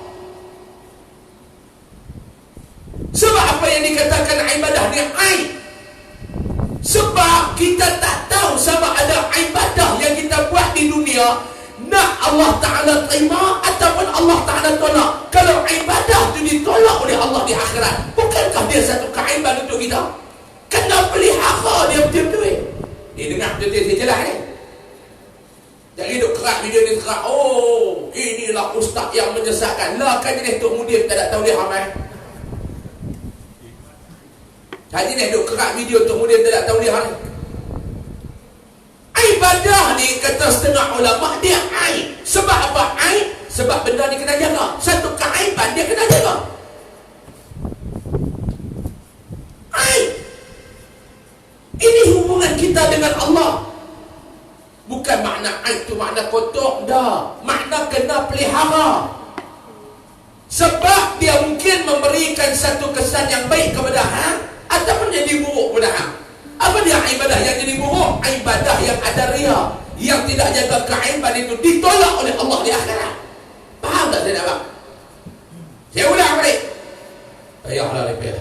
Sebab apa yang dikatakan ibadah ni aib? Sebab kita tak tahu sama ada ibadah yang kita buat di dunia nak Allah Ta'ala terima ataupun Allah Ta'ala tolak. Kalau ibadah tu ditolak oleh Allah di akhirat, bukankah dia satu keaiban untuk kita? Kena pelihara dia betul-betul. Dia dengar betul-betul saya jelas ni. Jangan duduk kerak video ni kerak. Oh, inilah ustaz yang menyesatkan. Lah kan jenis Tok Mudir tak tahu dia ramai. Kan jenis duduk kerak video Tok Mudir tak tahu dia ramai. Ibadah ni kata setengah ulama dia aib. Sebab apa aib? Sebab benda ni kena jaga. Satu keaiban dia kena jaga. Aib. Ini hubungan kita dengan Allah. Bukan makna aib tu makna kotor. Dah. Makna kena pelihara. Sebab dia mungkin memberikan satu kesan yang baik kepada hang ataupun jadi buruk kepada hang. Apa dia ibadah yang jadi buruk? Ibadah yang ada riya, yang tidak jaga keaiban itu ditolak oleh Allah di akhirat. Faham tak saya nak bang? Saya ulang balik. Payahlah lebih.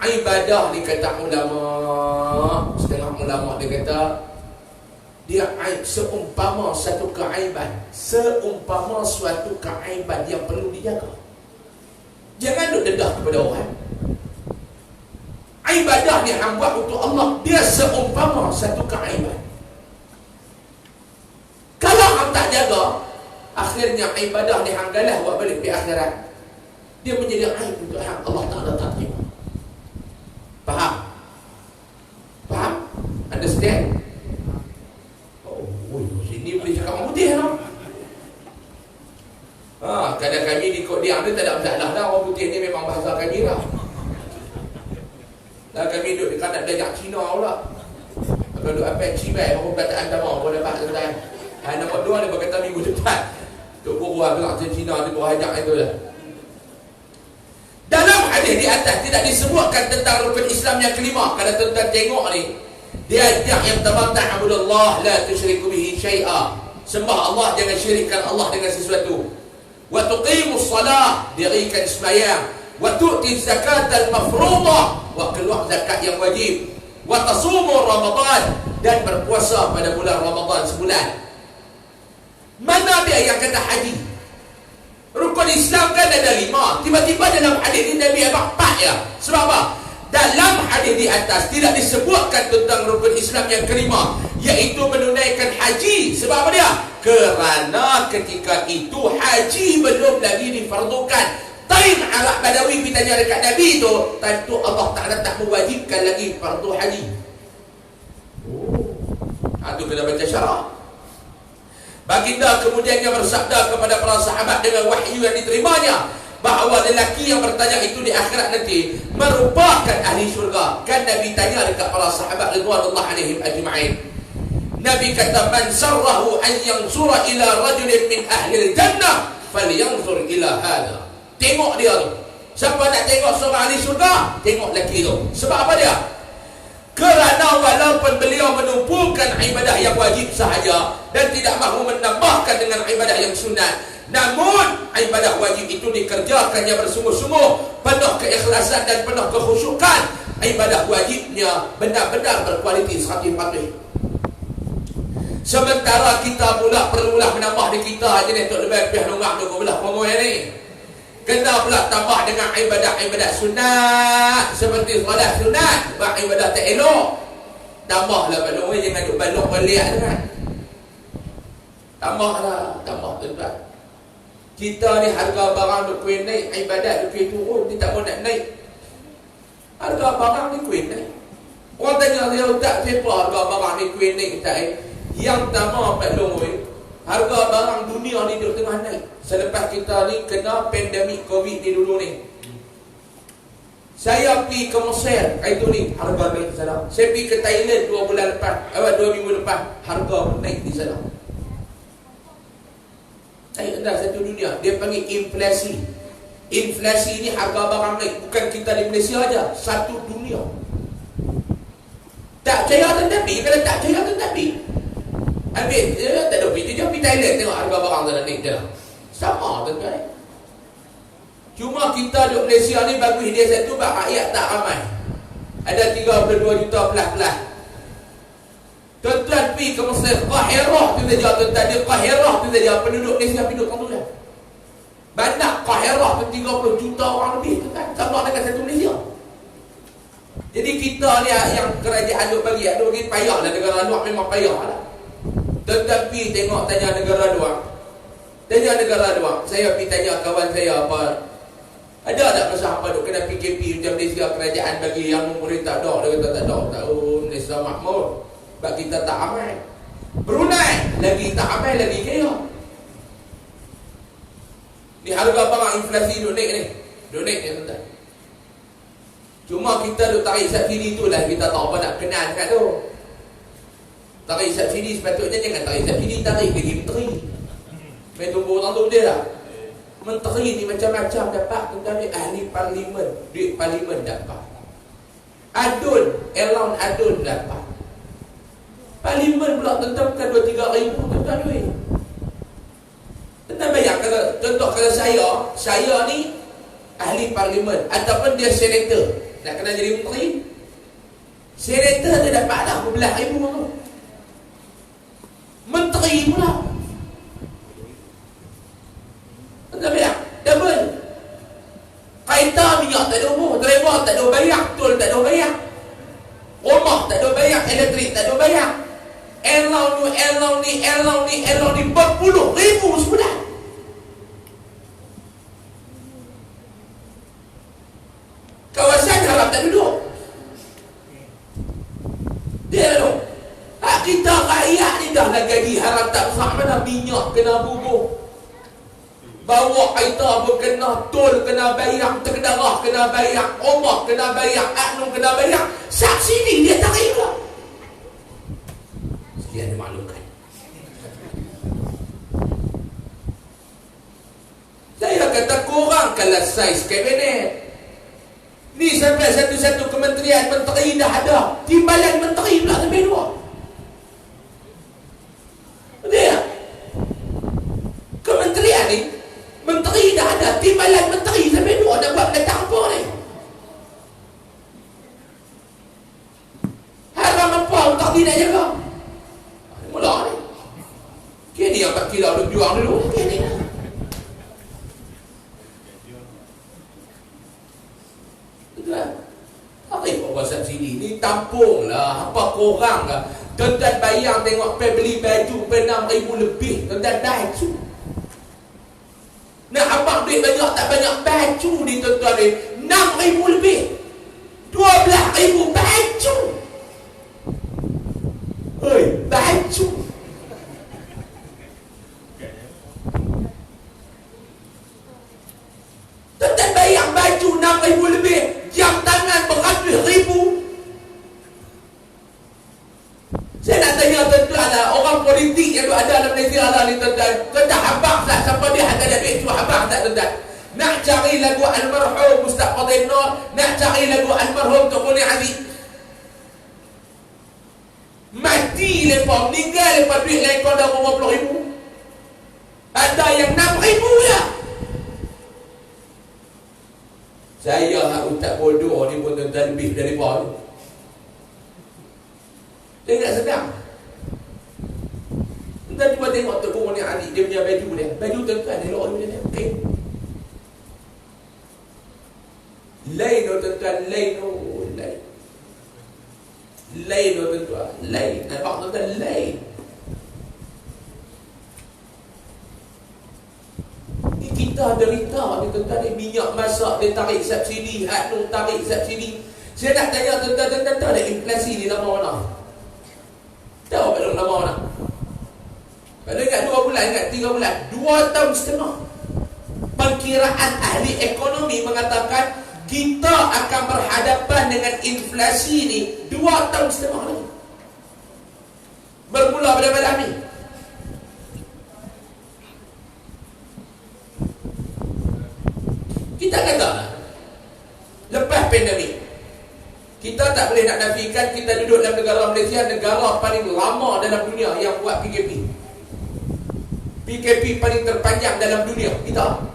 Ibadah ni kata ulama, setengah ulama dia kata dia aib seumpama satu keaiban, seumpama suatu keaiban yang perlu dijaga. Jangan duk dedah kepada orang. Ibadah ni hang buat untuk Allah, dia seumpama satu keaiban. Kalau hang tak jaga, akhirnya ibadah ni hang galah buat balik di akhirat, dia menjadi aib untuk hang. Allah Ta'ala tak terima. Faham? Faham? Understand? Sini boleh cakap orang putih lah. Kadang kami di Kod Diang ni tak ada masalah dah. Orang putih ni memang bahasa kami lah. Dan kami duduk di kanan belajar Cina pula. Kalau duduk apa Cibai, apa perkataan sama pun dapat tuan. Nombor 2 dia berkata minggu depan Tok Guru bilang Cina dia berhajak itu lah. Dalam hadis di atas tidak disebutkan tentang rukun Islam yang kelima. Kalau tuan-tuan tengok ni, dia ajak yang pertama, ta'budullah la tusyriku bihi syai'a. Sembah Allah, jangan syirikkan Allah dengan sesuatu. Wa tuqimus salah, dirikan sembahyang. Wa tu'ti zakat al-mafruḍah, wa keluar zakat yang wajib. Wa tasumu Ramadan, dan berpuasa pada bulan Ramadan sebulan. Mana dia yang kata haji? Rukun Islam kan ada 5. Tiba-tiba dalam hadis ini Nabi abang 4 ya. Sebab apa? Dalam hadis di atas tidak disebutkan tentang rukun Islam yang kelima, iaitu menunaikan haji. Sebab apa dia? Kerana ketika itu haji belum lagi difardukan. Time Arab Badawi kita tanya dekat Nabi tu, tentu Allah Ta'ala tak mewajibkan lagi fardu haji. Itu kena baca syarah. Baginda kemudiannya bersabda kepada para sahabat dengan wahyu yang diterimanya, bahawa lelaki yang bertanya itu di akhirat nanti merupakan ahli syurga. Kan Nabi tanya dekat para sahabat ridwanullah alaihim ajma'in. Nabi kata, man sarrahu an yansura ila rajulin min ahli jannah falyanzur ila hadha. Tengok dia tu. Siapa nak tengok seorang ahli syurga? Tengok lelaki tu. Sebab apa dia? Kerana walaupun beliau menumpukan ibadah yang wajib sahaja dan tidak mahu menambahkan dengan ibadah yang sunat, namun ibadah wajib itu dikerjakannya bersungguh-sungguh, penuh keikhlasan dan penuh kekhusyukan, ibadah wajibnya benar-benar berkualiti 100%. Sementara kita pula perlulah menambah di kita je ni, untuk lebih pihak nungak dulu belah promo ni. Kena pula tambah dengan ibadah-ibadah sunat, seperti solat sunat, buat ibadah tak elok. Tambahlah pada orang, jangan duk balok balik kan. Tambah tuan-tuan. Kita ni harga barang duk kuih naik, ibadat duk kuih turun, dia tak mau nak naik. Harga barang ni kuih naik. Orang tanya dia, tak siapa harga barang ni kuih naik tak? Yang pertama Pak Long, harga barang dunia ni duk tengah naik. Selepas kita ni kena pandemik Covid ni dulu ni. Saya pergi ke Mesir, itu ni harga naik di sana. Saya pergi ke Thailand 2 minggu lepas, harga pun naik di sana. Naik rendah satu dunia. Dia panggil inflasi. Inflasi ni harga barang naik. Bukan kita di Malaysia aja, satu dunia. Tak percaya tetapi, kalau tak percaya tetapi, habis tak ada pergi. Dia pergi Thailand, tengok harga barang dah naik je lah. Sama tuan-tuan. Cuma kita di Malaysia ni bagus dia satu, rakyat tak ramai. Ada 32 juta pelah-pelah. Tuan-tuan pergi ke Mesir, Qahirah tu saja tuan-tuan. Dia Qahirah tu saja, penduduk Malaysia penduduk tuan-tuan. Bandar Qahirah tu 30 juta orang lebih tuan-tuan. Sama dengan satu Malaysia. Jadi kita ni yang kerajaan duk bagi payahlah, negara luar memang payahlah. Tuan-tuan pergi tengok, tanya negara luar. Saya pergi tanya kawan saya apa, ada tak masa apa duk kena PKP macam Malaysia, kerajaan bagi yang pemerintah dah. Dia kata tak ada. Tahu Malaysia makmur, sebab kita tak aman. Brunei lagi tak aman, lagi kaya. Ni harga barang inflasi duk naik ni tuan-tuan. Cuma kita duk tarik subsidi tu lah, kita tak apa nak kenal kat tu. Tarik subsidi sepatutnya jangan tarik subsidi, tarik gaji menteri. Main tunggu orang tu dia lah. Menteri ni macam-macam dapat, tuan-tuan. Ahli parlimen, duit parlimen dapat. Adun, allowance adun dapat. Parlimen pula tuan-tuan bukan 2-3 ribu tuan-tuan duit. Tuan-tuan bayang kalau saya ni ahli parlimen ataupun dia senator, nak kena jadi menteri. Senator dia dapat dah berbelas ribu tu. Menteri pula. Tuan-tuan bayang, double. Kereta minyak tak ada umur, driver tak ada bayar, tol tak ada bayar, rumah tak ada bayar, elektrik tak ada bayar, allowance ni berpuluh ribu sebulan. Kawasan harap tak duduk. Dia tu. Kita rakyat ni dah nak gaji harap tak besar, mana minyak kena bubuh, bawa kereta pun kena, tol kena bayar, terkedarah kena bayar, rumah kena bayar, aknum kena bayar, subsidi dia tarik pula. Dia dimaklumkan. Saya kata kurangkanlah saiz kabinet. Ni sampai satu-satu kementerian menteri dah ada, timbalan menteri pula sampai 2. Dia kementerian ni, menteri dah ada, timbalan menteri sampai 2. Nak buat letak apa ni? Haram apa tak tidak jaga? ni yang 4 kilo duk jual dulu. Dia ni lah. Tuan, tarif orang subsidi ni tampung lah. Apa korang lah. Tuan-tuan bayang tengok pergi beli baju RM6,000 lebih. Tuan-tuan baju. Nak abang duit banyak tak banyak baju ni tuan-tuan ni. RM6,000 lebih. RM12,000 baju. Oi, baju. Tuan-tuan bayang baju RM6,000 lebih. Jam tangan beratus-ribu. Saya nak tanya tuan-tuan lah, orang politik yang ada dalam Malaysia lah ni tuan-tuan. Tuan-tuan habang tak siapa dia ada duit tu habang tak tuan-tuan. Nak cari lagu almarhum Ustaz Fadil Nur, nak cari lagu almarhum Tok Muni Ali. Mati lepas, meninggal lepas duit lekor dah RM50,000. Ada yang RM6,000 ya. Saya harus tak bodoh ni pun tuan-tuan lebih daripada ni. Dia tak sedang. Tuan-tuan cuba tengok Tok Muni Ali, dia punya baju dia. Baju tuan-tuan elok dia. Okey. Lain tuan-tuan, lain. Lain tuan-tuan, lain. Nampak tuan-tuan, lain. Ni kita derita ni tuan-tuan, ni minyak masak dia tarik subsidi, Hadnur tarik subsidi. Saya nak tanya tuan-tuan, tahu tak inflasi ni lama mana? Tahu belum lama mana? Kalau ingat 2 bulan, ingat 3 bulan, 2 tahun setengah. Perkiraan ahli ekonomi mengatakan kita akan berhadapan dengan inflasi ni 2 tahun setengah lagi. Bermula pada malam ni. Kita kata lepas pandemik, kita tak boleh nak nafikan kita duduk dalam negara Malaysia, negara paling lama dalam dunia yang buat PKP. PKP paling terpanjang dalam dunia kita.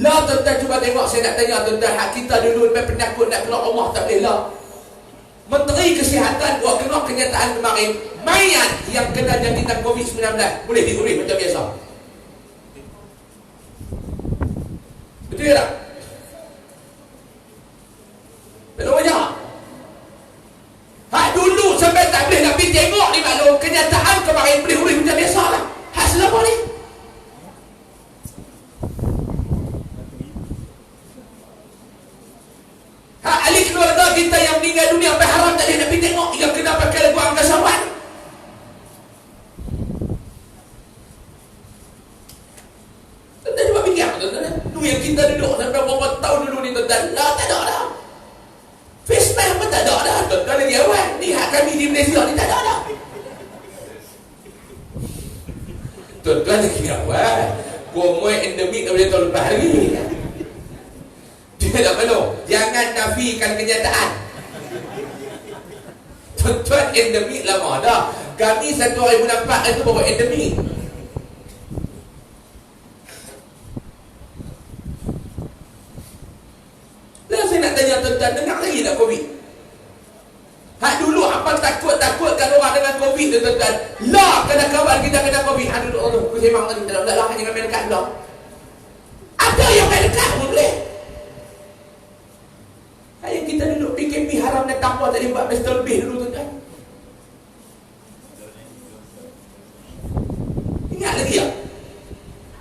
Lah tuan-tuan cuba tengok, saya nak tanya tuan-tuan, hak kita dulu lepas penakut nak keluar rumah tak boleh lah. Menteri Kesihatan buat kena kenyataan kemarin, mayat yang kena jangkitan COVID-19 boleh diurus macam biasa. Betul tak? Betul banyak. Hak dulu sampai tak boleh nak pergi tengok ni maklum, kenyataan kemarin boleh urus macam biasa lah. Hak selama ni. Hak ahli keluarga kita yang meninggal dunia sampai haram tak boleh nak pergi tengok, yang kena pakai lagu angkasawan. Tuan-tuan cuba fikir tuan-tuan. Tu yang kita duduk sampai berapa tahun dulu ni tuan-tuan. Dah tak ada dah. Face mask pun tak ada dah. Tuan-tuan lagi awal. Ni hak kami di Malaysia ni tak ada dah. Tuan-tuan lagi awal. Komoi endemik tak boleh tahu lepas lagi. Dia tak perlu. Jangan nafikan kenyataan. Tuan-tuan endemik lama dah. Kami 2004 itu baru endemik. Lah saya nak tanya tuan-tuan, dengar lagi tak COVID? Hak dulu apa takut-takutkan orang dengan COVID tu tuan-tuan. Lah kena kawan kita kena COVID. Hak dulu Allah, aku sembang tadi dalam lah jangan main dekat pula. Ada yang main dekat pun boleh. Yang kita duduk PKP haram dan tanpa tak boleh buat pesta lebih dulu tuan-tuan. Ingat lagi tak?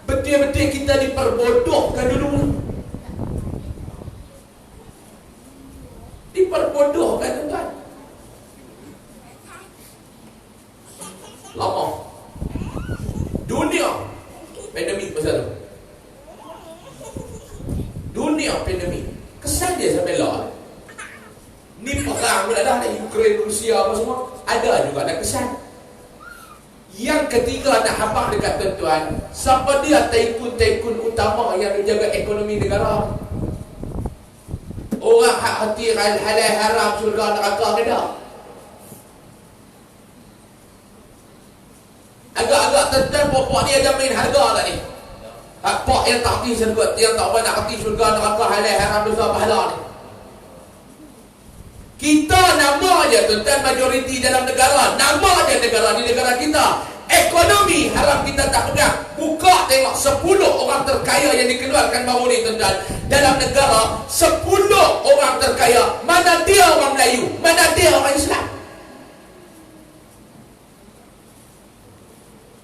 Betul-betul kita diperbodohkan dulu. Diperbodohkan tuan-tuan. Lama. Dunia pandemik pasal tu. Dunia pandemik. Kesan dia sampai lah. Ni perang pun ada Ukraine, Rusia apa semua. Ada juga ada kesan. Yang ketiga nak habang dekat tuan-tuan, siapa dia taikun-taikun utama yang menjaga ekonomi negara? Orang hak hati halal haram surga neraka ke tak? Agak-agak tuan-tuan pokok ni ada main harga tak ni? Hak pok yang tak hati surga, yang tak nak hati surga neraka halal haram dosa pahala ni. Kita nama je tuan-tuan majoriti dalam negara, nama je negara ni negara kita. Ekonomi harap kita tak pegang. Buka tengok 10 orang terkaya yang dikeluarkan baru ni tuan-tuan. Dalam negara 10 orang terkaya, mana dia orang Melayu, mana dia orang Islam?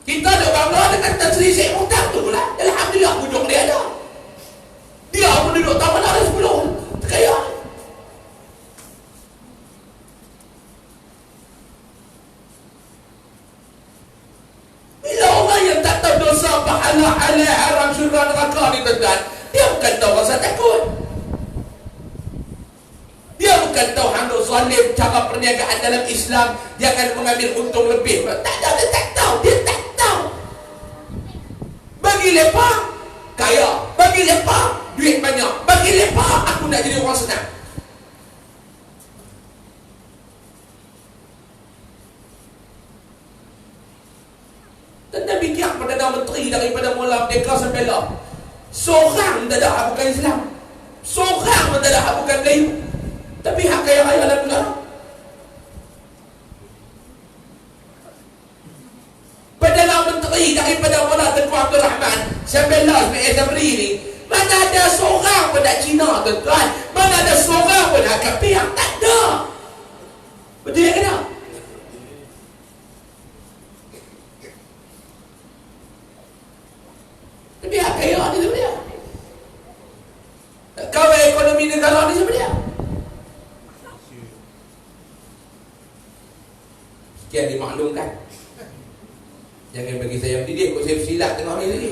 Kita ada bangga dengan Tan Sri Syed Muhtar tu lah. Alhamdulillah hujung dia ada. Dia pun duduk taman ada 10 terkaya. Bila orang yang tak tahu dosa pahala halal haram syurga neraka ni tuan-tuan, dia bukan tahu rasa takut. Dia bukan tahu handuk zalim cara perniagaan dalam Islam, dia akan mengambil untung lebih. Tak tahu, dia tak tahu, dia tak tahu. Bagi lepas kaya, bagi lepas duit banyak, bagi lepas aku nak jadi orang senang. Tentang fikir Perdana Menteri daripada mula Merdeka sampai lah, seorang mendadak bukan Islam, seorang mendadak bukan Melayu, tapi hak kaya raya dalam negara. Perdana Menteri daripada mula Tengku Abdul Rahman sampai lah Azamri ni, mana ada seorang pun nak Cina tuan-tuan, mana ada seorang pun nak kapiak, tak ada. Betul ke tak? Tapi hak kaya ni siapa dia? Kawal ekonomi negara ni siapa dia? Sekian dimaklumkan. Jangan bagi saya mendidik, kok saya bersilat tengah ni lagi.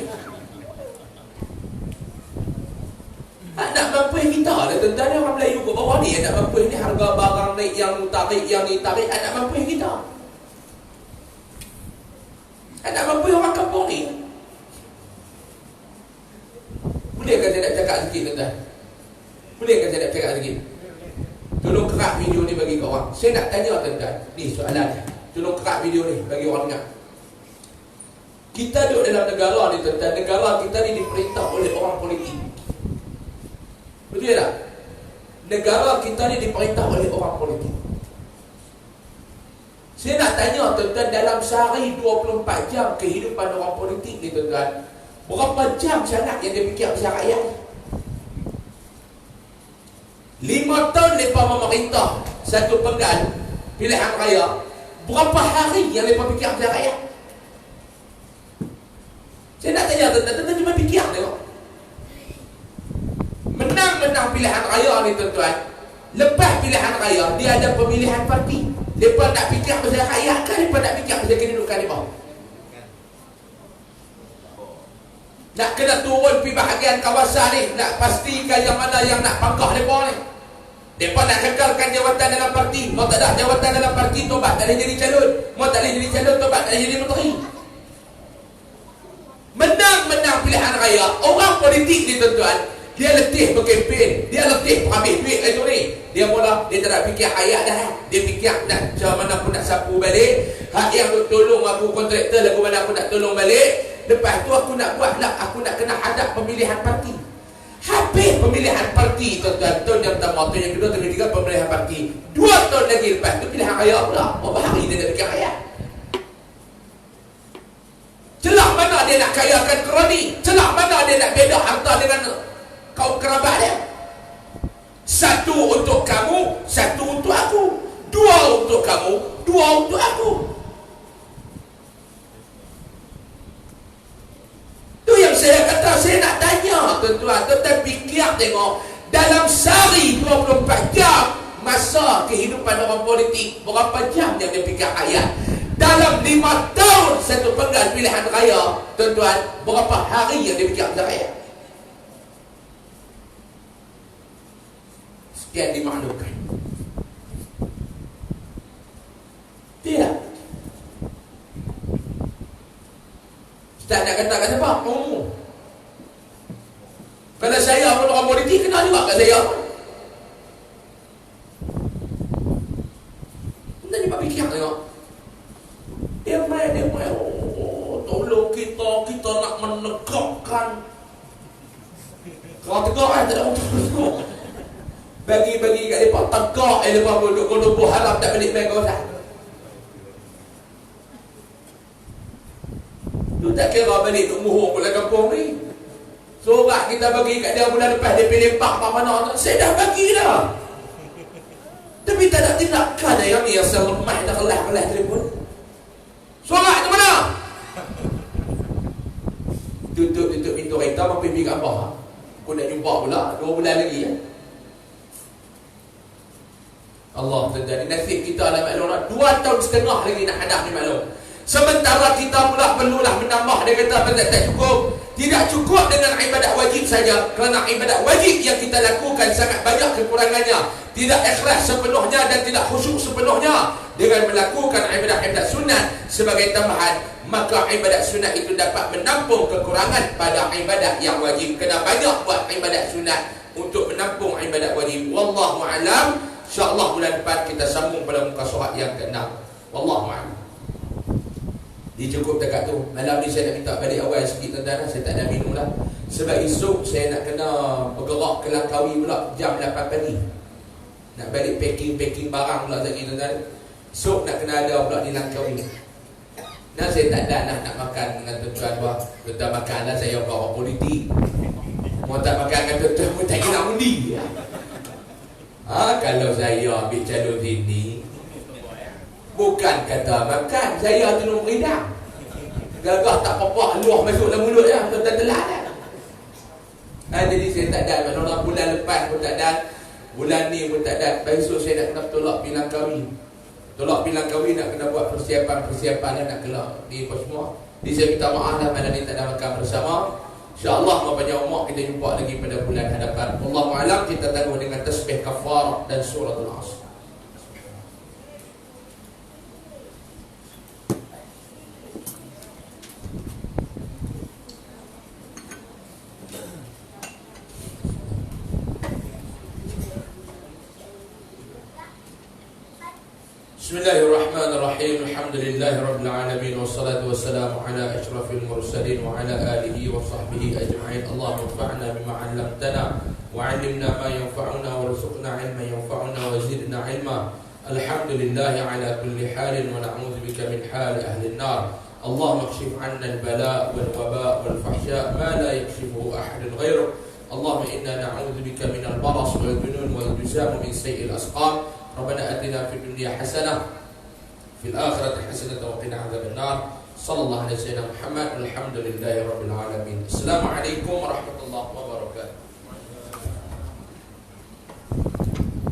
Nak mampu kita lah tuan-tuan, orang Melayu kat bawah ni nak mampu ni, harga barang naik, yang tarik, yang ni tarik, nak mampu kita. Nak mampu orang kampung ni. Bolehkah saya nak cakap sikit tuan-tuan? Bolehkah saya nak cakap sikit? Tolong kerak video ni bagi kau orang. Saya nak tanya tuan-tuan, ni soalan dia. Tolong kerak video ni bagi orang dengar. Kita duduk dalam negara ni tuan-tuan, negara kita ni diperintah oleh orang politik. Betul tak? Negara kita ni diperintah oleh orang politik. Saya nak tanya tuan-tuan, dalam sehari 24 jam kehidupan orang politik ni tuan-tuan, berapa jam sangat yang dia fikir pasal rakyat? 5 tahun lepas memerintah satu penggal pilihan raya, berapa hari yang lepas fikir pasal rakyat? Saya nak tanya tuan-tuan, cuma fikir tengok. Menang pilihan raya ni tuan-tuan, lepas pilihan raya dia ada pemilihan parti. Mereka nak fikir pasal rakyat kan, mereka nak fikir pasal kedudukan di bawah. Nak kena turun pergi bahagian kawasan ni, nak pastikan yang mana yang nak pangkah mereka ni. Mereka nak kekalkan jawatan dalam parti. Mau tak ada jawatan dalam parti, tobat tak boleh jadi calon. Mau tak boleh jadi calon, tobat tak boleh jadi menteri. Menang pilihan raya, orang politik ni tuan-tuan, dia letih berkempen, dia letih ambil duit itu ni. Dia mula, dia tak nak fikir ayat dah. Dia fikir nak macam mana aku nak sapu balik, hak yang tolong aku kontraktor, lagu mana aku nak tolong balik. Lepas tu aku nak buat lah, aku nak kena hadap pemilihan parti. Habis pemilihan parti tuan-tuan, tahun yang pertama, tahun yang kedua, tahun yang ketiga pemilihan parti. 2 tahun lagi lepas tu pilihan raya pula. Berapa hari dia nak fikir ayat? Celah mana dia nak kayakan kerani? Celah mana dia nak beda harta dengan kaum kerabat dia? Satu untuk kamu, satu untuk aku. 2 untuk kamu, 2 untuk aku. Tu yang saya kata, saya nak tanya tuan-tuan, tuan-tuan fikir tengok, dalam sehari 24 jam masa kehidupan orang politik, berapa jam yang dia fikir ayat? Dalam 5 tahun satu penggal pilihan raya, tuan-tuan, berapa hari yang dia fikir pasal rakyat? Sekian dimaklumkan. Tidak. Ustaz nak kata kat siapa? Kalau saya pun orang politik, kenal juga kat saya. Nanti dia fikir tengok. Dia main. Tolong kita nak menegakkan. Kalau tegak tak ada orang tegak. Bagi kat mereka tegak, mereka duduk harap tak balik main kawasan. Tu tak kira balik duk muhur pula kampung ni. Sorak kita bagi kat dia bulan lepas, dia pilih pak mana. Saya dah bagi dah. Tapi tak ada tindakan yang ni yang saya lemah dah kelah telefon. Sorak tu mana? Tutup pintu kereta, mampu pergi kat abah. Aku nak jumpa pula 2 bulan lagi ya. Allah terjadi nasib kita lah maklum 2 tahun setengah lagi nak hadap ni maklum. Sementara kita pula perlulah menambah. Dia kata tak cukup. Tidak cukup dengan ibadat wajib saja. Kerana ibadat wajib yang kita lakukan sangat banyak kekurangannya. Tidak ikhlas sepenuhnya dan tidak khusyuk sepenuhnya. Dengan melakukan ibadat-ibadat sunat sebagai tambahan, maka ibadat sunat itu dapat menampung kekurangan pada ibadat yang wajib. Kena banyak buat ibadat sunat untuk menampung ibadat wajib. Wallahu a'lam. InsyaAllah bulan depan kita sambung pada muka surat yang ke-6. Wallahu a'lam. Dia cukup dekat tu. Malam ni saya nak minta balik awal sikit tuan-tuan. Saya tak ada minum lah. Sebab esok saya nak kena bergerak ke Langkawi pula jam 8 pagi. Nak balik packing barang pula lagi tuan-tuan. Esok nak kena ada pula di Langkawi. Nah saya tak ada nak makan dengan tuan-tuan buat. Tuan-tuan makan lah, saya orang politik. Mau tak makan dengan tuan-tuan pun tak kena undi. Kalau saya ambil calon sini, bukan kata makan, saya tu nak beridang. Gagah tak apa-apa, luah masuk dalam mulut ya, tuan-tuan telat kan. Jadi saya tak ada, maknanya bulan lepas pun tak ada, bulan ni pun tak ada. Besok saya nak kena tolak pilang kami. Tolak pilang kami nak kena buat persiapan lah nak keluar ni apa semua. Jadi saya minta maaf lah malam ni tak ada makan bersama. InsyaAllah panjang umur kita jumpa lagi pada bulan hadapan. Wallahu a'lam. Kita tangguh dengan tasbih kafarah dan suratul Asr. Bismillahirrahmanirrahim. Alhamdulillahi rabbil alamin wassalatu wassalamu ala asyrafil mursalin wa ala alihi wa sahbihi ajma'in. Allahumma anfa'na bima 'allamtana wa 'allimna ma yanfa'una warzuqna 'ilman yanfa'una wa zidna 'ilma. Alhamdulillahi ala kulli halin wa na'udzu bika min hali ahli an-nar. Allahumma kshif 'anna al-bala' wal waba' wal fahsya' ma la yakshifuhu ahadun ghayruk. Allahumma inna na'udzu bika min al-baras wal junun wal juzam min sayyi'il asqam. ربنا آتنا في الدنيا حسنة في الآخرة حسنة وقنا عذاب النار. صلى الله على سيدنا محمد والحمد لله رب العالمين. السلام عليكم ورحمة الله.